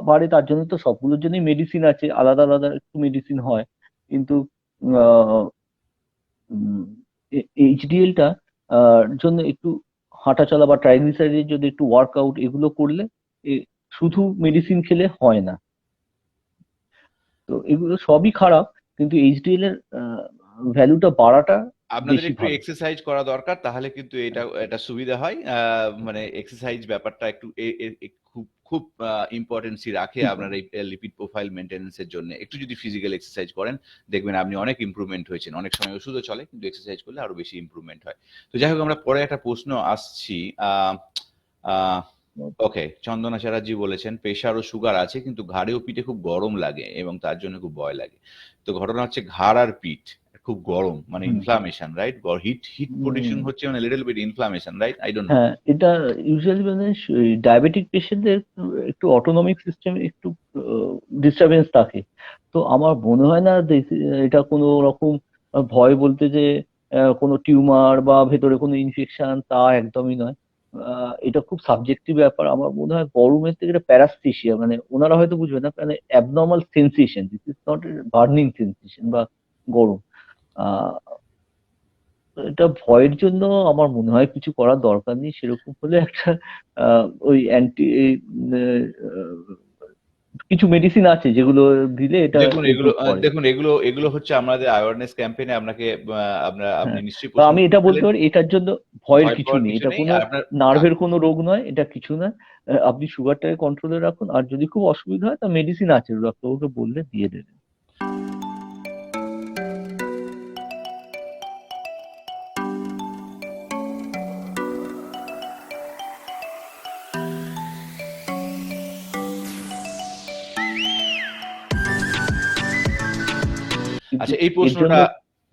Speaker 2: বাড়ে, তার জন্য তো সবগুলোর জন্যই মেডিসিন আছে, আলাদা আলাদা একটু মেডিসিন হয়, কিন্তু এইচডিএলটা জন্য একটু হাঁটাচলা বা ট্রাইগ্লিসারাইডের জন্য একটু ওয়ার্কআউট এগুলো করলে শুধু মেডিসিন খেলে হয় না। তো এগুলো সবই খারাপ, কিন্তু এইচডিএল এর ভ্যালুটা বাড়াটা
Speaker 1: আপনাদের
Speaker 2: বেশি
Speaker 1: একটু
Speaker 2: ভালো।
Speaker 1: এক্সারসাইজ করা দরকার, তাহলে কিন্তু এটা সুবিধা হয়। মানে এক্সারসাইজ ব্যাপারটা একটু খুব খুব ইম্পর্টেন্সি রাখে আপনার এই লিপিড প্রোফাইল মেনটেন্যান্সের জন্য। একটু যদি ফিজিক্যাল এক্সারসাইজ করেন দেখবেন আপনি অনেক ইমপ্রুভমেন্ট হয়েছেন। অনেক সময় ওষুধও চলে, কিন্তু এক্সারসাইজ করলে আরো বেশি ইমপ্রুভমেন্ট হয়। তো যাই হোক, আমরা পরে একটা প্রশ্ন আসছি। ওকে, চন্দনা চ্যাটার্জি বলেছেন প্রেশার ও সুগার আছে, কিন্তু ঘাড়ে ও পিঠে খুব গরম লাগে এবং তার জন্য খুব ভয় লাগে। তো ঘটনা হচ্ছে ঘাড় আর পিঠ খুব গরম, মানে
Speaker 2: hmm,
Speaker 1: inflammation, right? Heat heat producing
Speaker 2: hmm.
Speaker 1: হচ্ছে, মানে little bit inflammation, right? I don't know.
Speaker 2: হ্যাঁ, এটা ইউজুয়ালি মানে ডায়াবেটিক পেশেন্টদের একটু অটোনমিক সিস্টেমে একটু ডিস্টারবেন্স থাকে। তো আমার মনে হয় না যে এটা কোনো রকম ভয় বলতে যে কোনো টিউমার বা ভেতরে কোনো ইনফেকশন, তা একদমই নয়। এটা খুব সাবজেক্টিভ ব্যাপার। আমার মনে হয় গরমের থেকে এটা প্যারাস্থেশিয়া, মানে ওনারা হয়তো বুঝবে না, মানে abnormal sensation, this is not burning sensation বা গরম। আহ এটা ভয়ের জন্য আমার মনে হয় কিছু করার দরকার নেই। সেরকম হলে একটা ওই অ্যান্টি কিছু মেডিসিন আছে যেগুলো দিলে এটা
Speaker 1: দেখুন এগুলো
Speaker 2: ইমপ্রুভ করে।
Speaker 1: দেখুন এগুলো এগুলো হচ্ছে আমাদের অ্যাওয়ারনেস ক্যাম্পেইনে আপনাকে আপনি
Speaker 2: হ্যাঁ,
Speaker 1: নিশ্চয়ই
Speaker 2: বা
Speaker 1: পছন্দ
Speaker 2: আমি এটা বলতে
Speaker 1: করছিলেন।
Speaker 2: পারি এটার জন্য ভয়ের
Speaker 1: ভয়
Speaker 2: কিছু
Speaker 1: পাওয়ার
Speaker 2: নেই,
Speaker 1: কিছু
Speaker 2: এটা
Speaker 1: নেই,
Speaker 2: কোনো
Speaker 1: আর আপনার
Speaker 2: নার্ভের কোনো রোগ নয়, এটা কিছু না। আপনি সুগারটাকে কন্ট্রোলে রাখুন, আর যদি খুব অসুবিধা হয় তা মেডিসিন আছে, ডাক্তারবাবুকে বললে দিয়ে দেবেন। কিন্তু
Speaker 1: আচ্ছা, এই
Speaker 2: এর জন্য
Speaker 1: প্রশ্নটা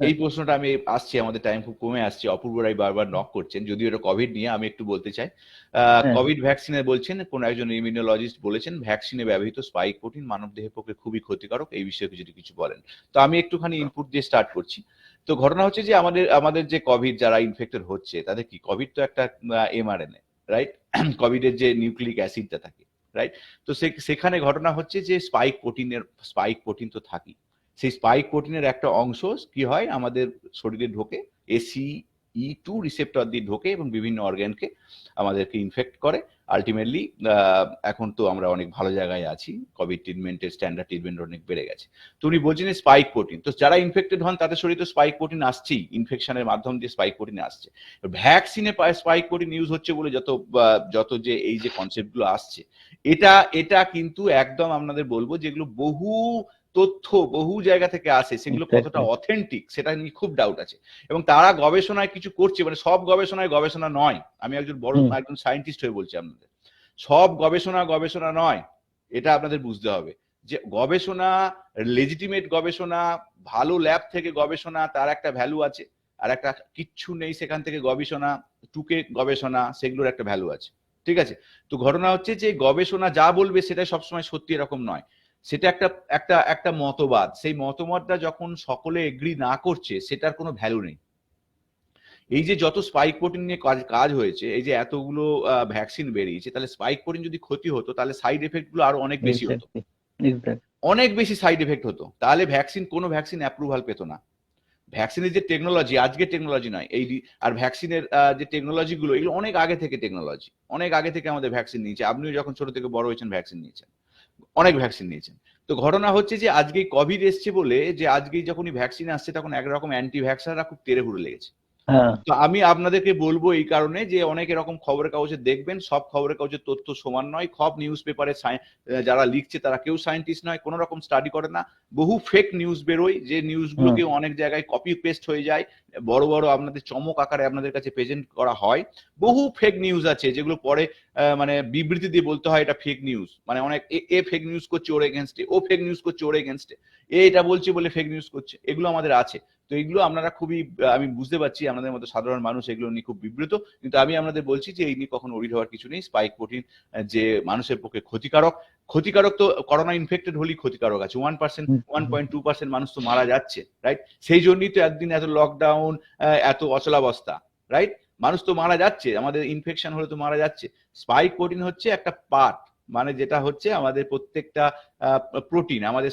Speaker 2: হ্যাঁ,
Speaker 1: এই প্রশ্নটা আমি আসছি, আমাদের টাইম খুব কমে আসছে। অপূর্ব রায় বারবার নক করছেন, যদিও এটা কোভিড নিয়ে, আমি একটু বলতে চাই।
Speaker 2: হ্যাঁ,
Speaker 1: কোভিড ভ্যাকসিনে বলছেন, কোন একজন ইমিউনোলজিস্ট বলেছেন ভ্যাকসিনে ব্যবহৃত স্পাইক প্রোটিন মানব দেহের পক্ষে খুবই ক্ষতিকারক। এই বিষয়ে যদি কিছু বলেন। তো আমি একটুখানি ইনপুট দিয়ে স্টার্ট করছি। তো ঘটনা হচ্ছে যে আমাদের আমাদের যে কোভিড যারা ইনফেক্টেড হচ্ছে তাদের কি, কোভিড তো একটা এমআরএনএ, রাইট? কোভিডের যে নিউক্লিক অ্যাসিডটা থাকে, রাইট? তো সেখানে ঘটনা হচ্ছে যে স্পাইক প্রোটিন তো থাকি। সেই স্পাইক প্রোটিনের একটা অংশ কি হয় আমাদের শরীরে ঢোকে, ACE2 রিসেপ্টর দিয়ে ঢোকে এবং বিভিন্ন অর্গানকে আমাদেরকে ইনফেক্ট করে। আলটিমেটলি এখন তো আমরা অনেক ভালো জায়গায় আছি, কোভিড ট্রিটমেন্টের স্ট্যান্ডার্ড ট্রিটমেন্ট অনেক বেড়ে গেছে। তো উনি বলছেন স্পাইক প্রোটিন, তো যারা ইনফেক্টেড হন তাদের শরীরে তো স্পাইক প্রোটিন আসছেই, ইনফেকশনের মাধ্যম দিয়ে স্পাইক প্রোটিন আসছে। ভ্যাকসিনে স্পাইক প্রোটিন ইউজ হচ্ছে বলে যত যে এই যে কনসেপ্টগুলো আসছে, এটা এটা কিন্তু একদম আপনাদের বলবো, যেগুলো বহু তথ্য বহু জায়গা থেকে আসে, সেগুলো কতটা
Speaker 2: এক্স্যাক্টলি।
Speaker 1: অথেন্টিক সেটা নিয়ে খুব ডাউট আছে। এবং তারা গবেষণায় কিছু করছে, মানে সব গবেষণায় গবেষণা নয়। আমি একজন সায়েন্টিস্ট হয়ে বলছি আপনাদের, সব গবেষণা গবেষণা নয়। এটা আপনাদের বুঝতে হবে যে গবেষণা, লেজিটিমেট গবেষণা, ভালো ল্যাব থেকে গবেষণা, তার একটা ভ্যালু আছে। আর একটা কিচ্ছু নেই সেখান থেকে গবেষণা, টুকে গবেষণা, সেগুলোর একটা ভ্যালু আছে। ঠিক আছে? তো ঘটনা হচ্ছে যে গবেষণা যা বলবে সেটা সবসময় সত্যি এরকম নয়। সেটা একটা একটা একটা মতবাদ। সেই মতবাদটা যখন সকলে এগ্রি না করছে, সেটার কোনো ভ্যালু নেই। এই যে যত স্পাইক প্রোটিন নিয়ে কাজ হয়েছে, এই যে এতগুলো ভ্যাকসিন বেরিয়েছে, তাহলে স্পাইক প্রোটিন যদি ক্ষতি হতো তাহলে সাইড এফেক্ট গুলো আরো অনেক বেশি হতো।
Speaker 2: এক্স্যাক্টলি। এক্স্যাক্টলি।
Speaker 1: অনেক বেশি সাইড এফেক্ট হতো, তাহলে কোনো ভ্যাকসিন অ্যাপ্রুভাল পেতো না। ভ্যাকসিনের যে টেকনোলজি, আজকের টেকনোলজি নয় এই। আর ভ্যাকসিনের যে টেকনোলজি গুলো, এগুলো অনেক আগে থেকে টেকনোলজি, অনেক আগে থেকে আমাদের ভ্যাকসিন নিয়েছে। আপনিও যখন ছোট থেকে বড় হয়েছেন ভ্যাকসিন নিয়েছেন, অনেক ভ্যাকসিন নিয়েছেন। তো ঘটনা হচ্ছে যে আজকে কোভিড এসছে বলে, যে আজকে যখনই ভ্যাকসিন আসছে তখন একরকম অ্যান্টি ভ্যাক্সাররা খুব তেড়ে হুড়ে লেগেছে।
Speaker 2: হ্যাঁ,
Speaker 1: তো আমি আপনাদেরকে বলবো এই কারণে যে অনেক এরকম খবরের কাগজে দেখবেন, সব খবরের কাগজের তথ্য সমান নয়। সব নিউজ পেপারে যারা লিখছে তারা কেউ সায়েন্টিস্ট নয়, কোনো রকম স্টাডি করে না। বহু ফেক নিউজ বেরোয়, যে
Speaker 2: হুম,
Speaker 1: নিউজগুলোকে অনেক জায়গায় কপি পেস্ট হয়ে যায়, বড় বড় আপনাদের চমক আকারে আপনাদের কাছে প্রেজেন্ট করা হয়। বহু ফেক নিউজ আছে যেগুলো পরে মানে বিবৃতি দিয়ে বলতে হয় এটা ফেক নিউজ। মানে অনেক এ ফেক নিউজ করছে ওর এগেনস্টে, ও ফেক নিউজ করছে ওর এগেনস্টে, এটা বলছে বলে ফেক নিউজ করছে, এগুলো আমাদের আছে। তো এগুলো আপনারা খুবই আমি বুঝতে পারছি আপনাদের মতো সাধারণ মানুষ এগুলো নিয়ে খুব বিব্রত, কিন্তু আমি আপনাদের বলছি যে এই নিয়ে কখনো ওরিড হওয়ার কিছু নেই। স্পাইক প্রোটিন যে মানুষের পক্ষে ক্ষতিকারক তো করোনা ইনফেক্টেড হলেই ক্ষতিকারক আছে, 1%, 1.2% মানুষ তো মারা যাচ্ছে, রাইট? সেই জন্যই তো একদিন এত লকডাউন, এত অচলাবস্থা, রাইট? মানুষ তো মারা যাচ্ছে, আমাদের ইনফেকশন হলে তো মারা যাচ্ছে। স্পাইক প্রোটিন হচ্ছে একটা পার্ট, মানে যেটা হচ্ছে আমাদের প্রত্যেকটা প্রোটিন আমাদের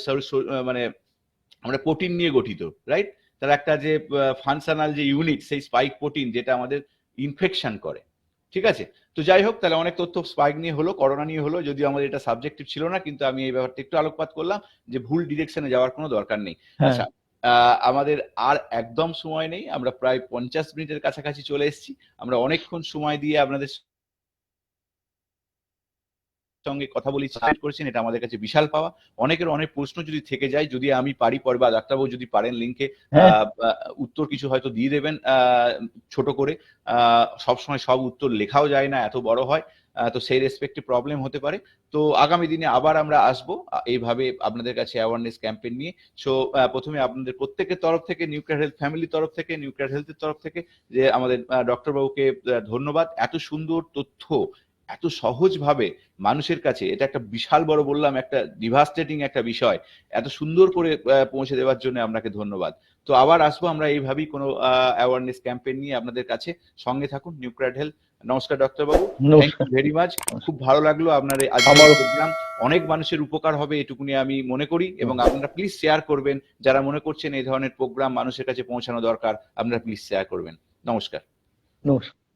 Speaker 1: মানে আমরা প্রোটিন নিয়ে গঠিত, রাইট? তার একটা যে ফাংশনাল যে ইউনিট সেই স্পাইক প্রোটিন, যেটা আমাদের ইনফেকশন করে, ঠিক আছে? তো যাই হোক, তাহলে অনেক তথ্য স্পাইক নিয়ে হলো, করোনা নিয়ে হলো, যদিও আমাদের এটা সাবজেক্টিভ ছিল না, কিন্তু আমি এই ব্যাপারটা একটু আলোকপাত করলাম যে ভুল ডিরেকশনে যাওয়ার কোনো দরকার নেই।
Speaker 2: হ্যাঁ
Speaker 1: আচ্ছা, আমাদের আর একদম সময় নেই, আমরা প্রায় 50 মিনিটের কাছাকাছি চলে এসেছি। আমরা অনেকক্ষণ সময় দিয়ে আপনাদের সঙ্গে কথা বলি, সাপোর্ট করেছেন, এটা আমাদের কাছে বিশাল পাওয়া। অনেকের অনেক প্রশ্ন যদি থেকে যায়, যদি আমি পারি পরে বা ডাক্তারবাবু যদি পারেন লিঙ্কে
Speaker 2: হ্যাঁ
Speaker 1: উত্তর কিছু হয়তো দিয়ে দেবেন ছোট করে। সবসময় সব উত্তর লেখাও যায় না, এত বড় হয়, তো সেই রেসপেক্টে প্রবলেম হতে পারে। তো আগামী দিনে আবার আমরা আসবো এইভাবে আপনাদের কাছে অ্যাওয়ারনেস ক্যাম্পেইন নিয়ে। সো প্রথমে আপনাদের প্রত্যেকের তরফ থেকে, নিউক্লিয়ার হেলথ ফ্যামিলির তরফ থেকে, নিউক্লিয়ার হেলথের তরফ থেকে, যে আমাদের ডক্টর বাবুকে ধন্যবাদ। এত সুন্দর তথ্য এত সহজভাবে মানুষের কাছে, এটা একটা বিশাল বড় বললাম, একটা ডিভাস্টেটিং একটা বিষয়, এত সুন্দর করে পৌঁছে দেওয়ার জন্য আপনাকে ধন্যবাদ। তো আবার আসবো আমরা এইভাবেই কোনো অ্যাওয়ারনেস ক্যাম্পেইন নিয়ে আপনাদের কাছে। সঙ্গে থাকুন নিউক্লিয়ার হেলথ। নমস্কার ডক্টর বাবু, থ্যাংক
Speaker 2: নমস্কার।
Speaker 1: You very much. খুব ভালো লাগলো আপনার এই আজকের
Speaker 2: আমারও।
Speaker 1: প্রোগ্রাম। অনেক মানুষের উপকার হবে এটুকুনি আমি মনে করি, এবং আপনারা প্লিজ শেয়ার করবেন, যারা মনে করছেন এই ধরনের প্রোগ্রাম মানুষের কাছে পৌঁছানো দরকার, আপনারা প্লিজ শেয়ার করবেন। নমস্কার।
Speaker 2: নমস্কার।